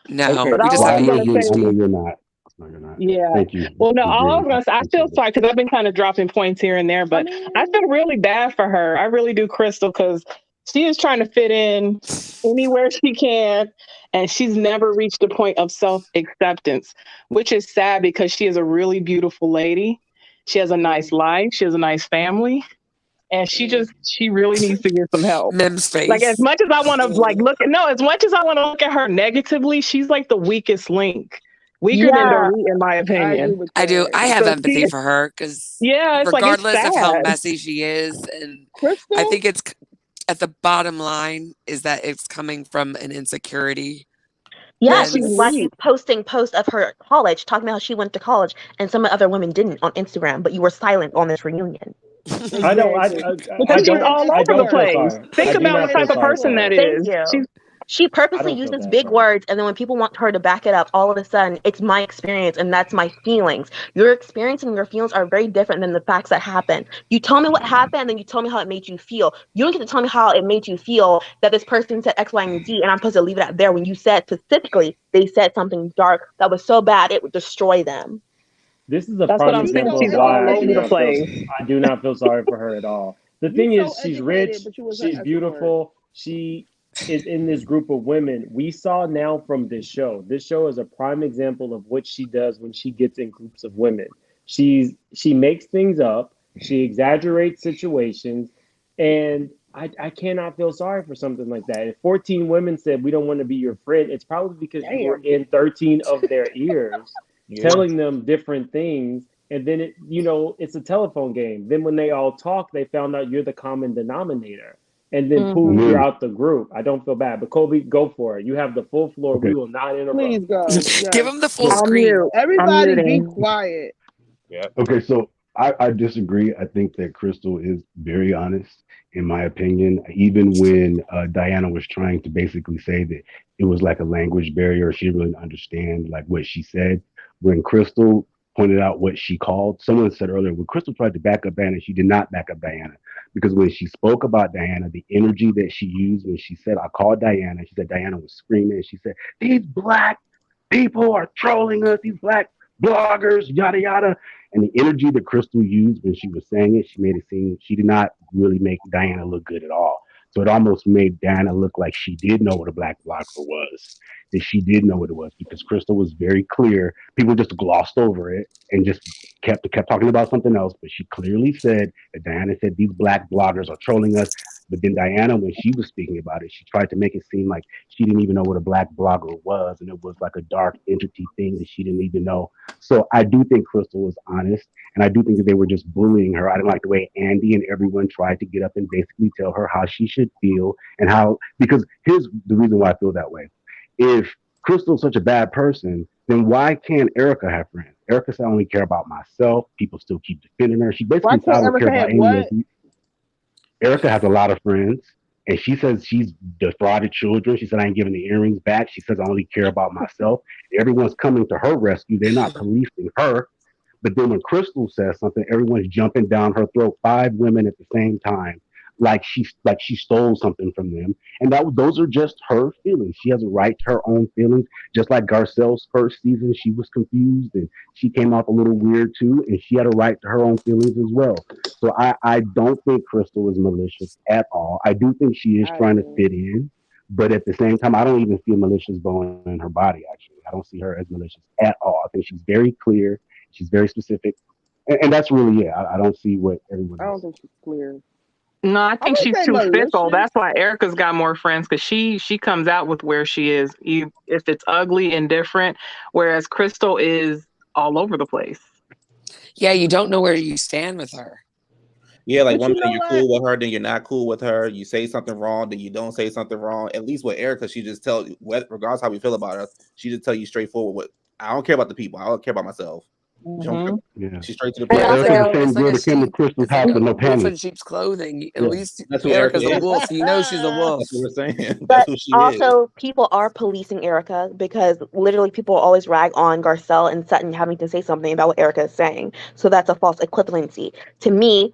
No, Okay. But we all just I Well, have was gonna I say, know ADHD. you're not. No, you're not. yeah. Thank you, Well, no, Ms. all I Green. was gonna say, I feel Appreciate it. sorry because I've been kind of dropping points here and there, I but I mean, feel really bad for her. I really do, Crystal, because she is trying to fit in anywhere she can, and she's never reached a point of self acceptance, which is sad because she is a really beautiful lady. She has a nice life. She has a nice family, and she really needs to get some help. Mim's Like as face. much as I want to like look at no, as much as I want to look at her negatively, she's like the weakest link, weaker than Yeah. Dorit, in my I agree opinion. with I do. that. I have So she, empathy for her because yeah, it's like it's regardless of how sad. messy she is, and I Crystal, think it's at the bottom line is that it's coming from an insecurity. Yeah, Yeah, she she's And was like weak. you posting posts of her college, talking about how she went to college, and some other women didn't on Instagram, but you were silent on this reunion. I don't. exactly. But Because you she's weren't an all I over the don't expert. feel place. sorry. But Think I you do about weren't what not an feel type of sorry person for that expert. her. Thank is. you. She's She I purposely don't used feel this bad big for her. words, and then when people want her to back it up, all of a sudden it's my experience and that's my feelings. Your experience and your feelings are very different than the facts that happen. You tell me what happened, and then you tell me how it made you feel. You don't get to tell me how it made you feel that this person said X, Y, and Z, and I'm supposed to leave it at there when you said specifically they said something dark that was so bad it would destroy them. This is a That's what prime I'm You saying. example so of She's all why over the educated. place. I do not feel sorry for her at all. The You thing so is, she's educated, rich, but you was an she's expert. beautiful, she is in this group of women. We saw now from this show. This show is a prime example of what she does when she gets in groups of women. She makes things up, she exaggerates situations, and I cannot feel sorry for something like that. If 14 women said we don't want to be your friend, it's probably because you were Damn. in 13 of their ears Yeah. telling them different things, and then it's a telephone game. Then when they all talk, they found out you're the common denominator, and then poof, Hmm. you're Ma'am, out the group. I don't feel bad, but Kobe, go for it. You have the full floor. We okay. will not interrupt. Please go. give Yes. him the full So I'm screen. mute. I'm Everybody be muting. quiet. Yeah. okay, so I disagree. I think that Crystal is very honest, in my opinion. Even when Diana was trying to basically say that it was like a language barrier, she really didn't understand like what she said. When Crystal pointed out what she called, someone said earlier, when Crystal tried to back up Diana, she did not back up Diana because when she spoke about Diana, the energy that she used when she said, "I called Diana," she said Diana was screaming. She said, "These black people are trolling us. These black bloggers, yada yada." And the energy that Crystal used when she was saying it, she made it seem she did not really make Diana look good at all. So it almost made Diana look like she did know what a black blocker was, that she did know what it was, because Crystal was very clear. People just glossed over it and just kept talking about something else. But she clearly said that Diana said these black bloggers are trolling us. But then Diana, when she was speaking about it, she tried to make it seem like she didn't even know what a black blogger was, and it was like a dark entity thing that she didn't even know. So I do think Crystal was honest, and I do think that they were just bullying her. I didn't like the way Andy and everyone tried to get up and basically tell her how she should feel and how, because here's the reason why I feel that way. If Crystal's such a bad person, then why can't Erica have friends? Erica said, I only care about myself. People still keep defending her. She Why basically said, I can't don't care Erica about have any of what? you. Erica has a lot of friends, and she says she's defrauded children. She said, I ain't giving the earrings back. She says, I only care about myself. Everyone's coming to her rescue. They're not policing her. But then when Crystal says something, everyone's jumping down her throat. 5 women at the same time, like she stole something from them, and those are just her feelings. She has a right to her own feelings. Just like Garcelle's first season, she was confused and she came off a little weird too, and she had a right to her own feelings as well. So I don't think Crystal is malicious at all. I do think she is I trying to agree. fit in, but at the same time, I don't even feel malicious bone in her body. Actually, I don't see her as malicious at all. I think she's very clear. She's very specific, and that's really it. I don't see what everyone I don't else. think she's clear. No, I I think wouldn't she's say too fickle. malicious. That's why Erica's got more friends, because she comes out with where she is, if it's ugly and different, whereas Crystal is all over the place. Yeah, you don't know where you stand with her. Yeah, like But one you minute know you're what? cool with her, then you're not cool with her. You say something wrong, then you don't say something wrong. At least with Erica, she just tell you, regardless how we feel about her, she just tell you straightforward. What I don't care about the people. I don't care about myself. She don't care. Hmm. Yeah. She's straight to the Yeah, Yeah, point. it's like Erica's the a same it's like girl a that came to sheep. Crystal's It's like house a with no wolf in panties. sheep's clothing. At Yeah. least That's who Erica Erica's a is. wolf. You know she's a wolf. That's what we're saying. That's But who she is. also, people are policing Erica because literally people always rag on Garcelle and Sutton having to say something about what Erica is saying. So that's a false equivalency. To me,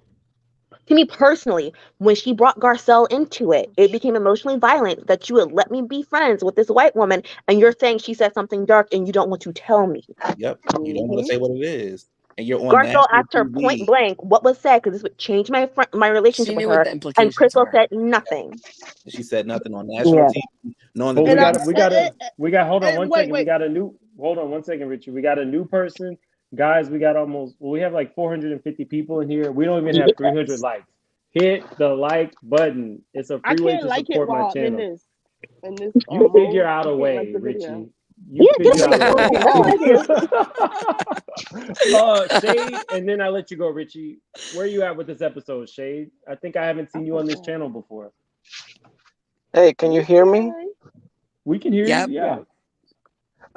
to me personally, when she brought Garcelle into it, it became emotionally violent that you would let me be friends with this white woman, and you're saying she said something dark and you don't want to tell me. Yep. You don't want to Hmm. say what it is, and you're on Garcelle national asked her point TV. blank what was said because this would change my She relationship with knew what her, the and implications Crystal were. said nothing. And she said nothing on national Yeah. TV, knowing that But this And is I hold on one wait, second. We wait. got a new hold on one second, Richard. We got a new person. Guys, we got we have like 450 people in here. We don't even have 300 likes. Hit the like button. It's a I free way can't to like it support my while I'm channel. in this You figure mode. out I a can't like way, the video. Richie. You Yeah, get figure up on out the a way. phone. That's what I do. Shade, and then I let you go, Richie. Where you at with this episode, Shade? I think I haven't I seen you on this forgot. channel before. Hey, can you hear me? Okay. We can hear you. Yep. Yeah.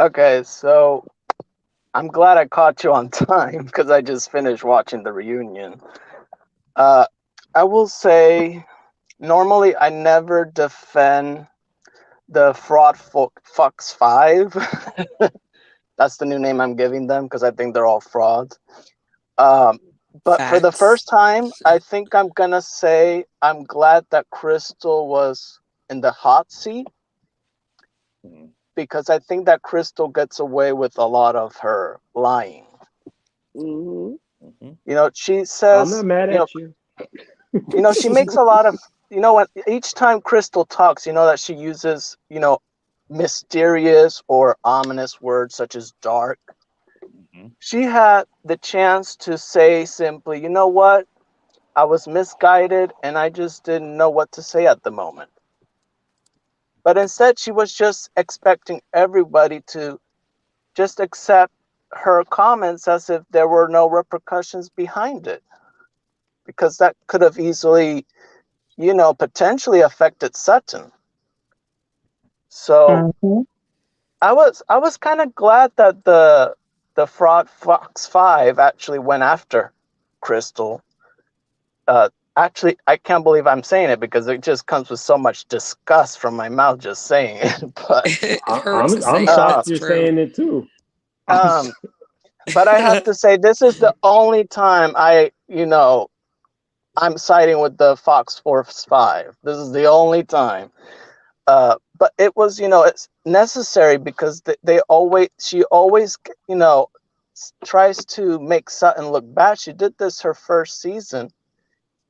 Okay, so I'm glad I caught you on time because I just finished watching the reunion. I will say, normally I never defend the Fox 5. That's the new name I'm giving them because I think they're all frauds. But for the Facts. first time, I think I'm going to say I'm glad that Crystal was in the hot seat, because I think that Crystal gets away with a lot of her lying. Hmm. You know, she I'm says, not mad at you. she makes a lot of, when each time Crystal talks, that she uses, mysterious or ominous words such as dark. She had the chance to say simply, you know what? I was misguided and I just didn't know what to say at the moment. But instead, she was just expecting everybody to just accept her comments as if there were no repercussions behind it. Because that could have easily, potentially affected Sutton. So I was kind of glad that the fraud Fox 5 actually went after Crystal. Actually, I can't believe I'm saying it because it just comes with so much disgust from my mouth just saying it. But It hurts to I'm say it, but shocked it's you're true. saying it too. But I have to say this is the only time I'm siding with the Fox Force 5. This is the only time. But it was, it's necessary because she always, tries to make Sutton look bad. She did this her first season,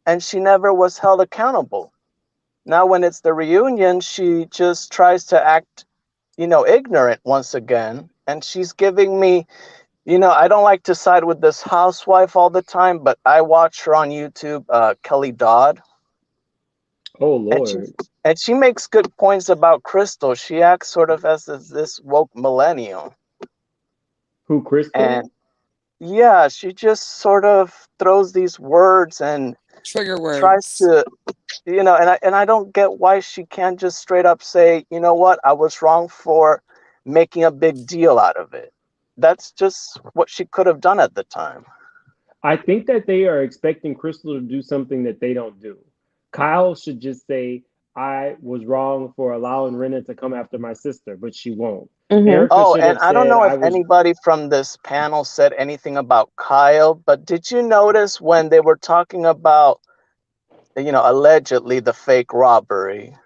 and she never was held accountable. Now, when it's the reunion, she just tries to act, ignorant once again. And she's giving me, I don't like to side with this housewife all the time, but I watch her on YouTube, Kelly Dodd. Oh And she, Lord. and she makes good points about Crystal. She acts sort of as this woke millennial. Who, Crystal? And yeah, she just sort of throws these words and Trigger tries words. to, and I don't get why she can't just straight up say, you know what, I was wrong for making a big deal out of it. That's just what she could have done at the time. I think that they are expecting Crystal to do something that they don't do. Kyle should just say, I was wrong for allowing Rinna to come after my sister, but she won't. Erica Oh, should and have I don't said, know if I was. anybody from this panel said anything about Kyle, but did you notice when they were talking about, allegedly the fake robbery?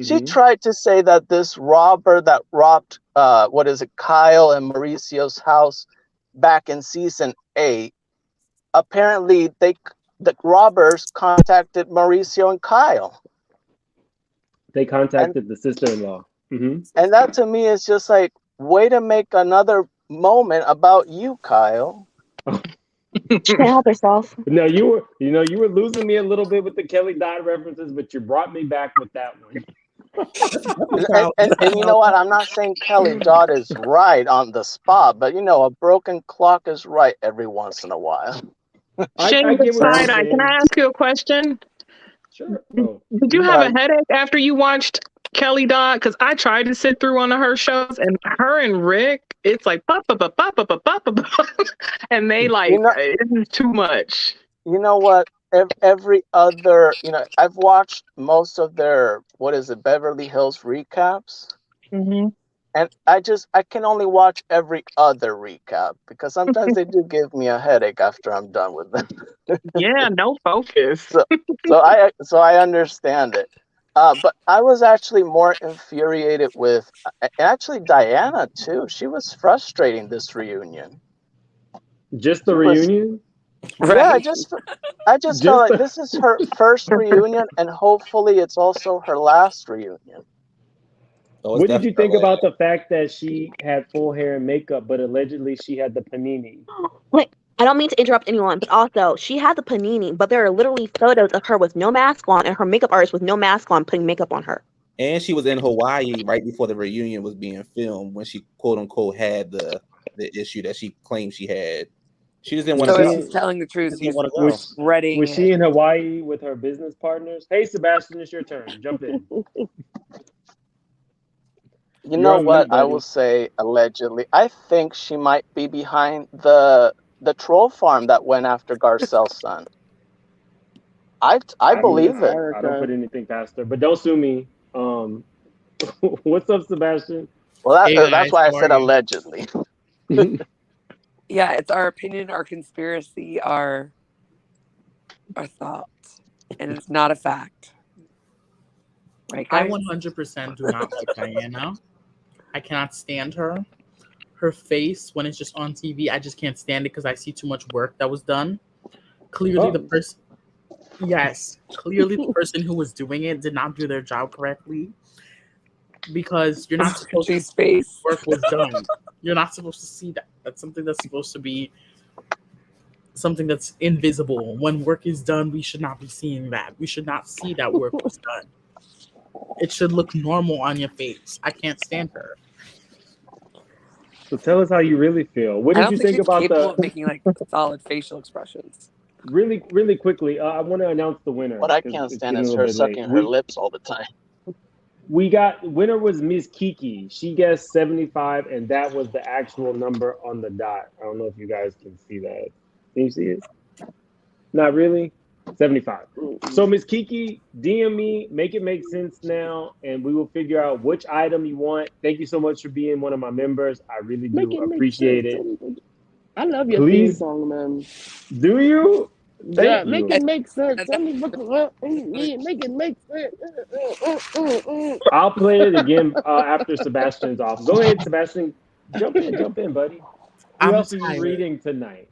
She tried to say that this robber that robbed, Kyle and Mauricio's house back in season 8, apparently the robbers contacted Mauricio and Kyle. They contacted the sister-in-law. And that to me is just like, way to make another moment about you, Kyle. She can't help herself. No, you were losing me a little bit with the Kelly Dodd references, but you brought me back with that one. And you know what? I'm not saying Kelly Dodd is right on the spot, but a broken clock is right every once in a while. Shane, side eye. Can I ask you a question? Sure. Oh, Did you have a headache after you watched Kelly Dodd? Because I tried to sit through one of her shows, and her and Rick, it's like and they like it's too much. You know what? Every other, I've watched most of their Beverly Hills recaps, and I can only watch every other recap because sometimes they do give me a headache after I'm done with them. Yeah, no focus. So I understand it. But I was actually more infuriated with actually Diana too. She was frustrating this reunion. Just the reunion? Yeah, I just felt like this is her first reunion, and hopefully it's also her last reunion. What did you think about the fact that she had full hair and makeup, but allegedly she had the panini? Wait, I don't mean to interrupt anyone, but also she had the panini, but there are literally photos of her with no mask on and her makeup artist with no mask on putting makeup on her. And she was in Hawaii right before the reunion was being filmed when she quote unquote had the issue that she claimed she had. She just didn't want to go. She's telling the truth. She didn't want to go. Was she in Hawaii with her business partners? Hey, Sebastian, it's your turn. Jump in. You know what? I will say allegedly. I think she might be behind the troll farm that went after Garcelle's son. I believe it. I don't put anything past her, but don't sue me. What's up, Sebastian? Well, that's why I said allegedly. Yeah, it's our opinion, our conspiracy, our thoughts, and it's not a fact. Right, guys? I 100% do not like Diana. I cannot stand her. Her face, when it's just on TV, I just can't stand it because I see too much work that was done. Clearly, the person who was doing it did not do their job correctly. Because you're not supposed to see work was done. You're not supposed to see that. That's something that's supposed to be something that's invisible. When work is done, we should not be seeing that. We should not see that work was done. It should look normal on your face. I can't stand her. So tell us how you really feel. What did you think about of making like solid facial expressions? Really, really quickly, I want to announce the winner. What I can't stand is her sucking her lips all the time. Winner was Miss Kiki. She guessed 75, and that was the actual number on the dot. I don't know if you guys can see that. Can you see it? Not really? 75. So Miss Kiki, DM me, make it make sense now, and we will figure out which item you want. Thank you so much for being one of my members. I really do appreciate it. I love your theme song, man. Do you? Yeah, make it make sense. Let me look it make it make sense. I'll play it again after Sebastian's off. Go ahead, Sebastian. Jump in, buddy. Who else are you reading tonight?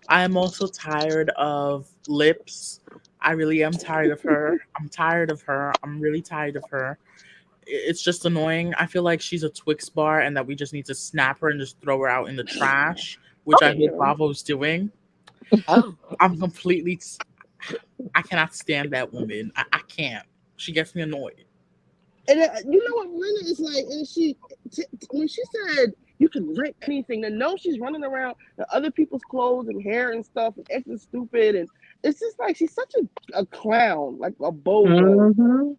I am also tired of lips I really am tired of her. I'm tired of her. I'm really tired of her. It's just annoying. I feel like she's a Twix bar and that we just need to snap her and just throw her out in the trash, which I hope Bravo's doing. Oh, I'm completely. I cannot stand that woman. I can't. She gets me annoyed. And you know what Rena is like, and when she said you can rent anything, to know she's running around in other people's clothes and hair and stuff and acting stupid, and it's just like she's such a clown, like a bozo. Mm-hmm.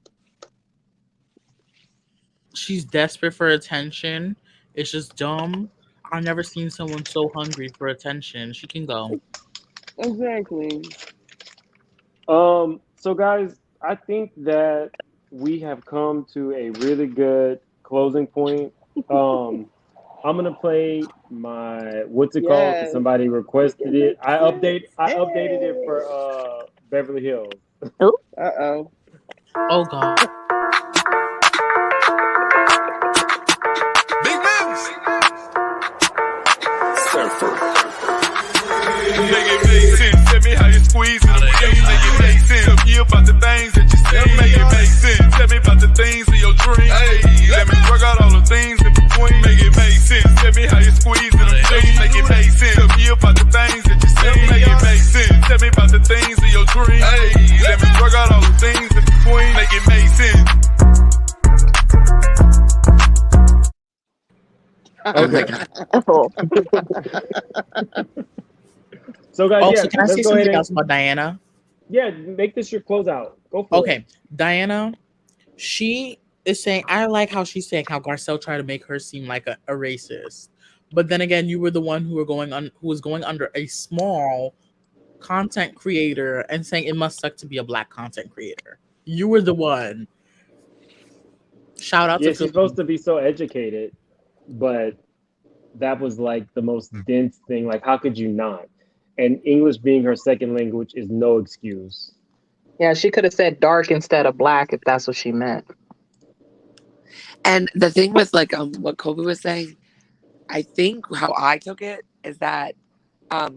She's desperate for attention. It's just dumb. I've never seen someone so hungry for attention. She can go. Exactly. So guys, I think that we have come to a really good closing point. I'm gonna play my what's it called? 'Cause Yes. somebody requested it. I updated it for Beverly Hills. Uh-oh. Oh God. Big moves. Surfer. Make it make sense. Tell me how you squeeze it. Make it make sense. Tell me about the things that you see. Make it make sense. Tell me about the things of your dreams. Hey, let me work out all the things in between. Make it make sense. Tell me how you squeeze it. Make it make sense. Tell me about the things that you see. Make it make sense. Tell me about the things of your dreams. Hey, let me work out all the things in between. Make it make sense. oh my God. So guys, Also, yeah, can I say something else about Diana? Yeah, make this your closeout. Go for it. Okay, Diana, she is saying, I like how she's saying how Garcelle tried to make her seem like a racist. But then again, you were the one who was going under a small content creator and saying it must suck to be a black content creator. You were the one. Shout out Yeah, to she's supposed to be so educated, but that was like the most dense thing. Like, how could you not? And English being her second language is no excuse. Yeah, she could have said dark instead of black if that's what she meant. And the thing with like what Kobe was saying, I think how I took it is that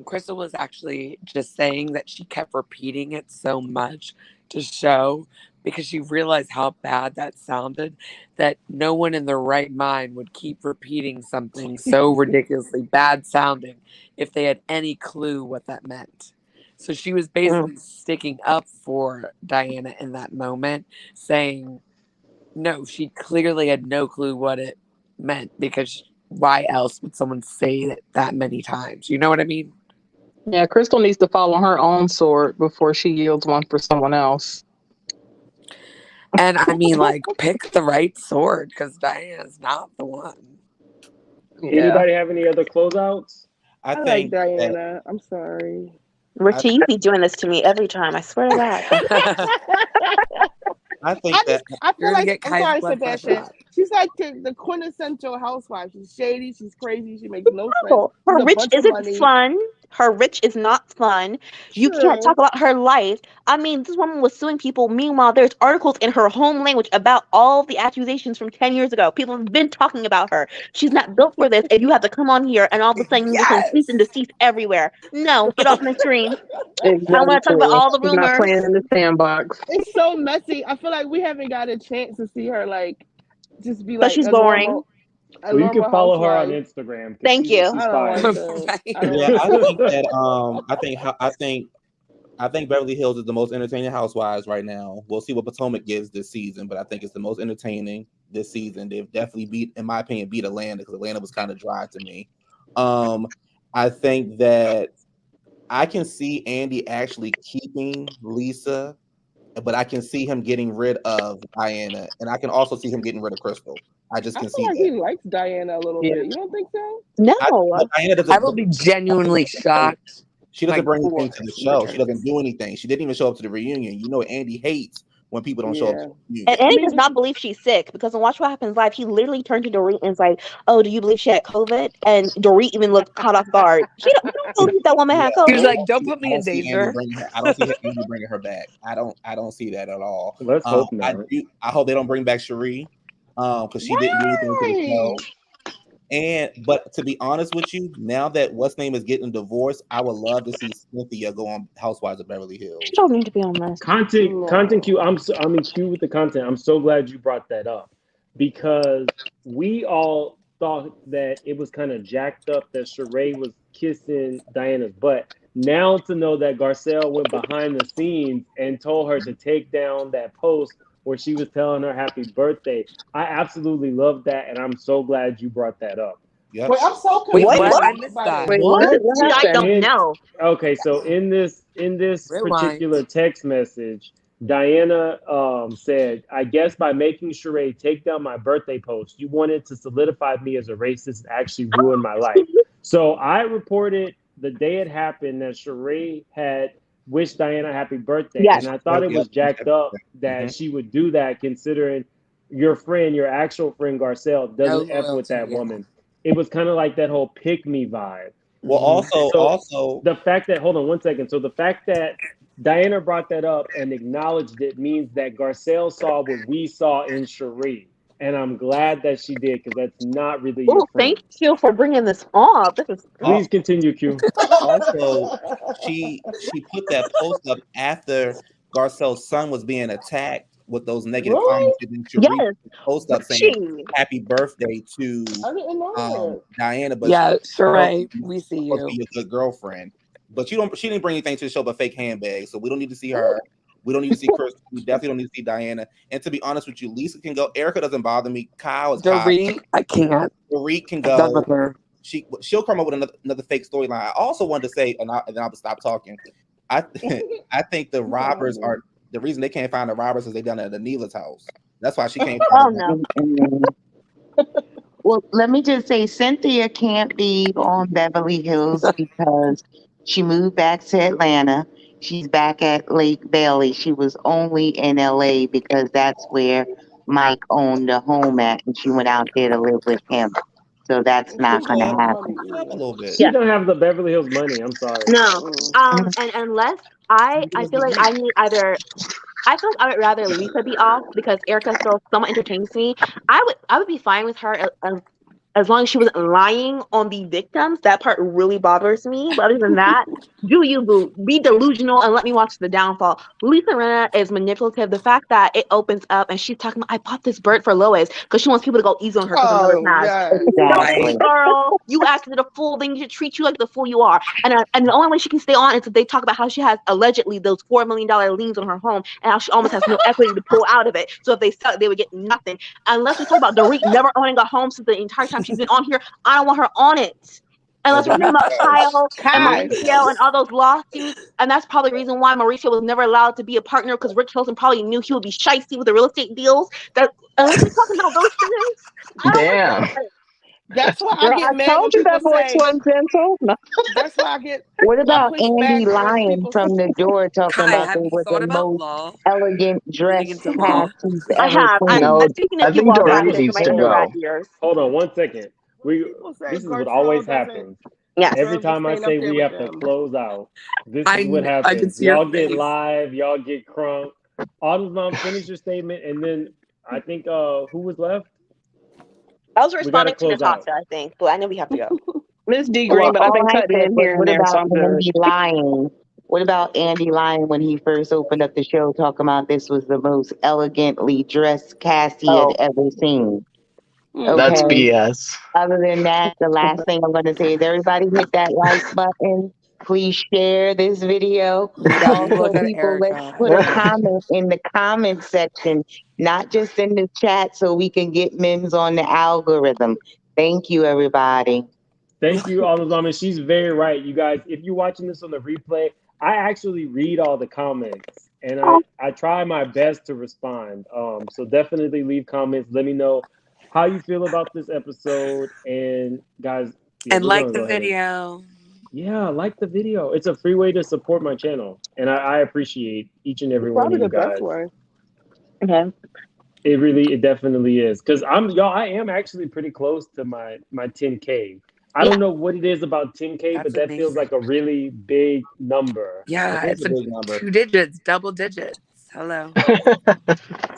Crystal was actually just saying that she kept repeating it so much to show because she realized how bad that sounded that no one in their right mind would keep repeating something so ridiculously bad sounding if they had any clue what that meant. So she was basically sticking up for Diana in that moment, saying, no, she clearly had no clue what it meant because why else would someone say it that many times? You know what I mean? Yeah, Crystal needs to follow her own sword before she yields one for someone else. And I mean, like, pick the right sword because Diana's not the one. Yeah. Anybody have any other closeouts? I like Diana. I'm sorry. Richie, you be doing this to me every time. I swear to God. I think I feel like get I'm sorry, blood Sebastian. pressure. She's like the quintessential housewife. She's shady. She's crazy. She makes no sense. No, her She's a rich bunch of isn't money. fun. Her rich is not fun. You can't True. talk about her life. I mean, this woman was suing people. Meanwhile, there's articles in her home language about all the accusations from 10 years ago. People have been talking about her. She's not built for this. And you have to come on here and all of a sudden you're just cease and desist everywhere. No, get off my screen. Exactly. I want to talk about all the She's not rumors. playing in the sandbox. It's so messy. I feel like we haven't got a chance to see her like just be But like she's a boring. normal, Well, you can follow her on housewife. Instagram. 'Cause Thank you. She's I don't fire. want to. Right. I don't Yeah, want I to. think that I think Beverly Hills is the most entertaining housewives right now. We'll see what Potomac gives this season, but I think it's the most entertaining this season. They've definitely in my opinion, beat Atlanta because Atlanta was kind of dry to me. I think that I can see Andy actually keeping Lisa, but I can see him getting rid of Diana, and I can also see him getting rid of Crystal. I just I can feel see like that. he likes Diana a little bit. You don't think so? No. Diana I will be genuinely shocked. She doesn't My bring anything core to the show. She returns. doesn't do anything. She didn't even show up to the reunion. You know, Andy hates when people don't show up to the reunion. And Andy does not believe she's sick because in Watch What Happens Live, he literally turned to Dorit and was like, "Oh, do you believe she had COVID?" And Dorit even looked caught off guard. We don't believe that woman had COVID. He was like, "Don't put me in danger." I don't see Andy bringing her back. I don't see that at all. Let's hope not. I hope they don't bring back Cherie because she didn't do anything to the show. But to be honest with you, now that what's name is getting divorced, I would love to see Cynthia go on Housewives of Beverly Hills. She don't need to be on this. Content Q. I'm in queue with the content. I'm so glad you brought that up because we all thought that it was kind of jacked up that Sheree was kissing Diana's butt. Now to know that Garcelle went behind the scenes and told her to take down that post where she was telling her happy birthday. I absolutely love that, and I'm so glad you brought that up. Yep. Wait, I'm so Wait, confused. what? I missed that. Wait, what? I don't know. Okay, so in this Rewind. particular text message, Diana said, "I guess by making Sheree take down my birthday post, you wanted to solidify me as a racist and actually ruin my life." So I reported the day it happened that Sheree had wished Diana a happy birthday, Yes. and I thought it was jacked up that she would do that, considering your friend, your actual friend Garcelle, doesn't No F with that loyalty, yeah. woman. It was kind of like that whole pick me vibe. Well, also, The fact that, hold on one second. So the fact that Diana brought that up and acknowledged it means that Garcelle saw what we saw in Sheree. And I'm glad that she did because that's not really your Oh, friend. thank you for bringing this up. This is Please continue, Q. also, she put that post up after Garcelle's son was being attacked with those negative comments, and then Sheree yes. put a post up saying happy birthday to I didn't know Diana, but Yeah, she's supposed Sheree, to be- we see supposed to you. be a good girlfriend. But she didn't bring anything to the show but fake handbags, so we don't need to see her. We don't need to see Chris. We definitely don't need to see Diana. And to be honest with you, Lisa can go. Erica doesn't bother me. Kyle is Kyle. Dorit, I can't. Dorit can I'm done go. with her. She'll come up with another fake storyline. I also wanted to say, and I'll stop talking. I think the robbers are the reason they can't find the robbers is they done it at Anila's house. That's why she can't find them. no. Well, let me just say Cynthia can't be on Beverly Hills because she moved back to Atlanta. She's back at Lake Bailey. She was only in LA because that's where Mike owned the home at, and she went out there to live with him. So that's not going to happen. A little bit. She don't have the Beverly Hills money. I'm sorry. No. And unless I feel like I need either. I feel like I would rather Lisa be off because Erica still somewhat entertains me. I would be fine with her as long as she wasn't lying on the victims. That part really bothers me. But other than that, do you, boo. Be delusional and let me watch the downfall. Lisa Rinna is manipulative. The fact that it opens up and she's talking about, I bought this bird for Lois because she wants people to go easy on her because her mother's mad. Exactly. Girl, you acted a fool. They need to treat you like the fool you are. And the only way she can stay on is if they talk about how she has allegedly those $4 million liens on her home and how she almost has no equity to pull out of it. So if they sell it, they would get nothing. Unless we talk about Dorit never owning a home since the entire time she's been on here, I don't want her on it. Unless we're talking about Kyle and Mauricio and all those lawsuits. And that's probably the reason why Mauricio was never allowed to be a partner because Rick Hilton probably knew he would be shicey with the real estate deals. That unless we're talking about those things, Damn. That's why I get mad when told you people that voice say. wasn't gentle. No. That's why I get. What I about push Andy back when Lyon people from the door talking Kai, about have they you were thought the about most law? elegant Getting dressed into law? cast he's I ever have. seen? No, Speaking I of think you all Dorit back needs my to undergrad go. years. Hold on one second. people say This is what Garcelle always doesn't happens. Yes. Every deserve to time I stand say up there we with have to them. close out, this I is what can happens. see your Y'all get face. live, y'all get crunk. Autumn's mom, finish your statement, and then I think who was left? I was We gotta responding to close out. Natasha, I think, but I know we have to go. Miss D Well, Green, but I've all been I cutting said in was, here and what there, so about I'm good. Andy Lyon? What about Andy Lyon when he first opened up the show talking about this was the most elegantly dressed cast he had ever seen? That's Okay. BS. Other than that, the last thing I'm going to say is everybody hit that like button. Please share this video. We got people Also, looking at people, let's Erica. put a comment in the comment section, not just in the chat, so we can get Mims on the algorithm. Thank you, everybody. Thank you, Autumn's mom, and she's very right. You guys, if you're watching this on the replay, I actually read all the comments, and I try my best to respond. So definitely leave comments. Let me know how you feel about this episode, and guys, yeah, And we're like gonna the go ahead and- video. Yeah, like the video. It's a free way to support my channel, and I appreciate each and every one Probably of you the best guys. way. Okay. It definitely is, because I am actually pretty close to my 10K. I don't know what it is about 10K, That's but that feels amazing. like a really big number. Yeah, It's it's a big number. 2 digits, double digits. Hello.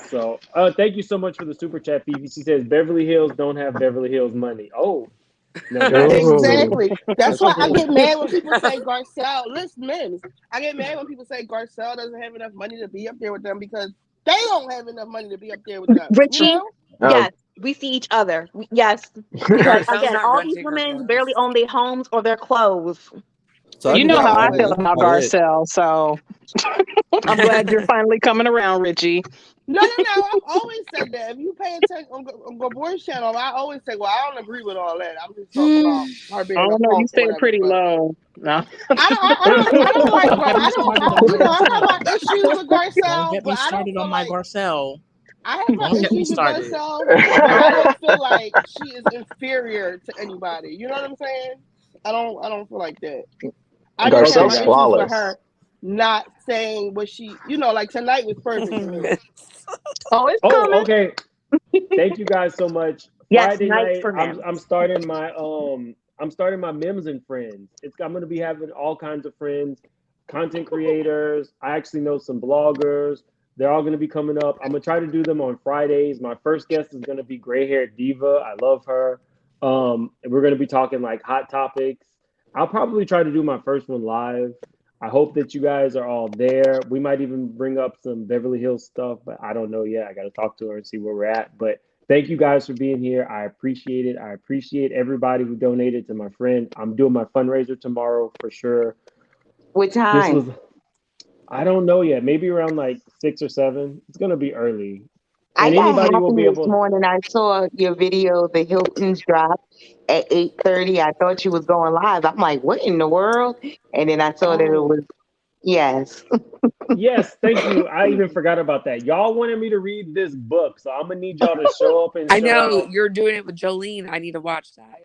So thank you so much for the super chat, Fifi. She says Beverly Hills don't have Beverly Hills money. Oh, No. Exactly. That's why I get mad when people say Garcelle. Listen, Mims, I get mad when people say Garcelle doesn't have enough money to be up there with them because they don't have enough money to be up there with them. Richie, You know? yes, we see each other. Yes, because Garcelle's again, not all these renting her women clothes. barely own their homes or their clothes. You know how I feel Always. about Garcelle, so I'm glad you're finally coming around, Richie. No. I've always said that. If you pay attention on Go Boys channel, I always say, well, I don't agree with all that. I'm just talking about her being I a don't know. You punk or said whatever. pretty But low. No. I don't like. I have my issues with Don't Garcelle, get me but I don't started feel on my like Garcelle. I have my Don't get me issues with started. Garcelle, but I don't feel like she is inferior to anybody. You know what I'm saying? I don't feel like that. I just have my Garcelle's issues flawless. with her not saying what she, like tonight was perfect for me. Oh, it's coming. Okay. Thank you guys so much. Yes, Friday night night, for Mims. I'm starting my Mims and friends. I'm gonna be having all kinds of friends, content creators. I actually know some bloggers. They're all gonna be coming up. I'm gonna try to do them on Fridays. My first guest is gonna be Gray Haired Diva. I love her. And we're gonna be talking like hot topics. I'll probably try to do my first one live. I hope that you guys are all there. We might even bring up some Beverly Hills stuff, but I don't know yet. I got to talk to her and see where we're at. But thank you guys for being here. I appreciate it. I appreciate everybody who donated to my friend. I'm doing my fundraiser tomorrow for sure. What time? I don't know yet. Maybe around like 6 or 7. It's gonna be early. I And got anybody will happy be this able. morning. I saw your video, the Hilton's drop at 8:30. I thought you was going live. I'm like, what in the world? And then I saw that it was, yes. Yes, thank you. I even forgot about that. Y'all wanted me to read this book, so I'm gonna need y'all to show up and I show know out. you're doing it with Jolene. I need to watch that.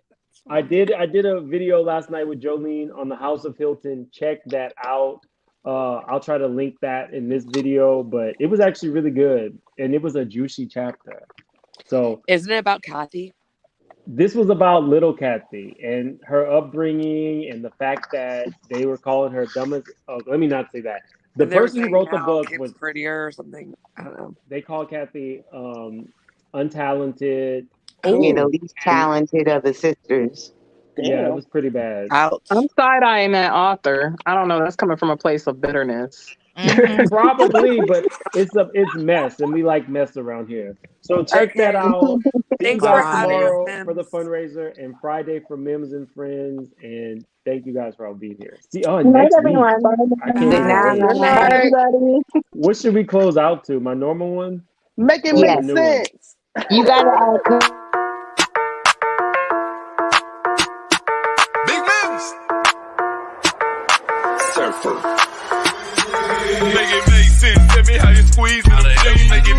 I did a video last night with Jolene on the House of Hilton. Check that out. I'll try to link that in this video, but it was actually really good, and it was a juicy chapter. So, isn't it about Kathy? This was about little Kathy and her upbringing and the fact that they were calling her dumbest. Oh, let me not say that. The person who wrote the book was prettier or something. I don't know. They called Kathy untalented. You're the least talented of the sisters. Yeah, it was pretty bad. Ouch. I'm side-eyeing that author. I don't know. That's coming from a place of bitterness. Probably, but it's mess, and we like mess around here. So check that out. See you guys tomorrow for the fundraiser, and Friday for Mims and Friends. And thank you guys for all being here. See, next week. I can't Good night, everybody. What should we close out to? My normal one? Make it make sense. You gotta Big Mims. Surfer. Make it make sense. Tell me how you squeeze it. Make it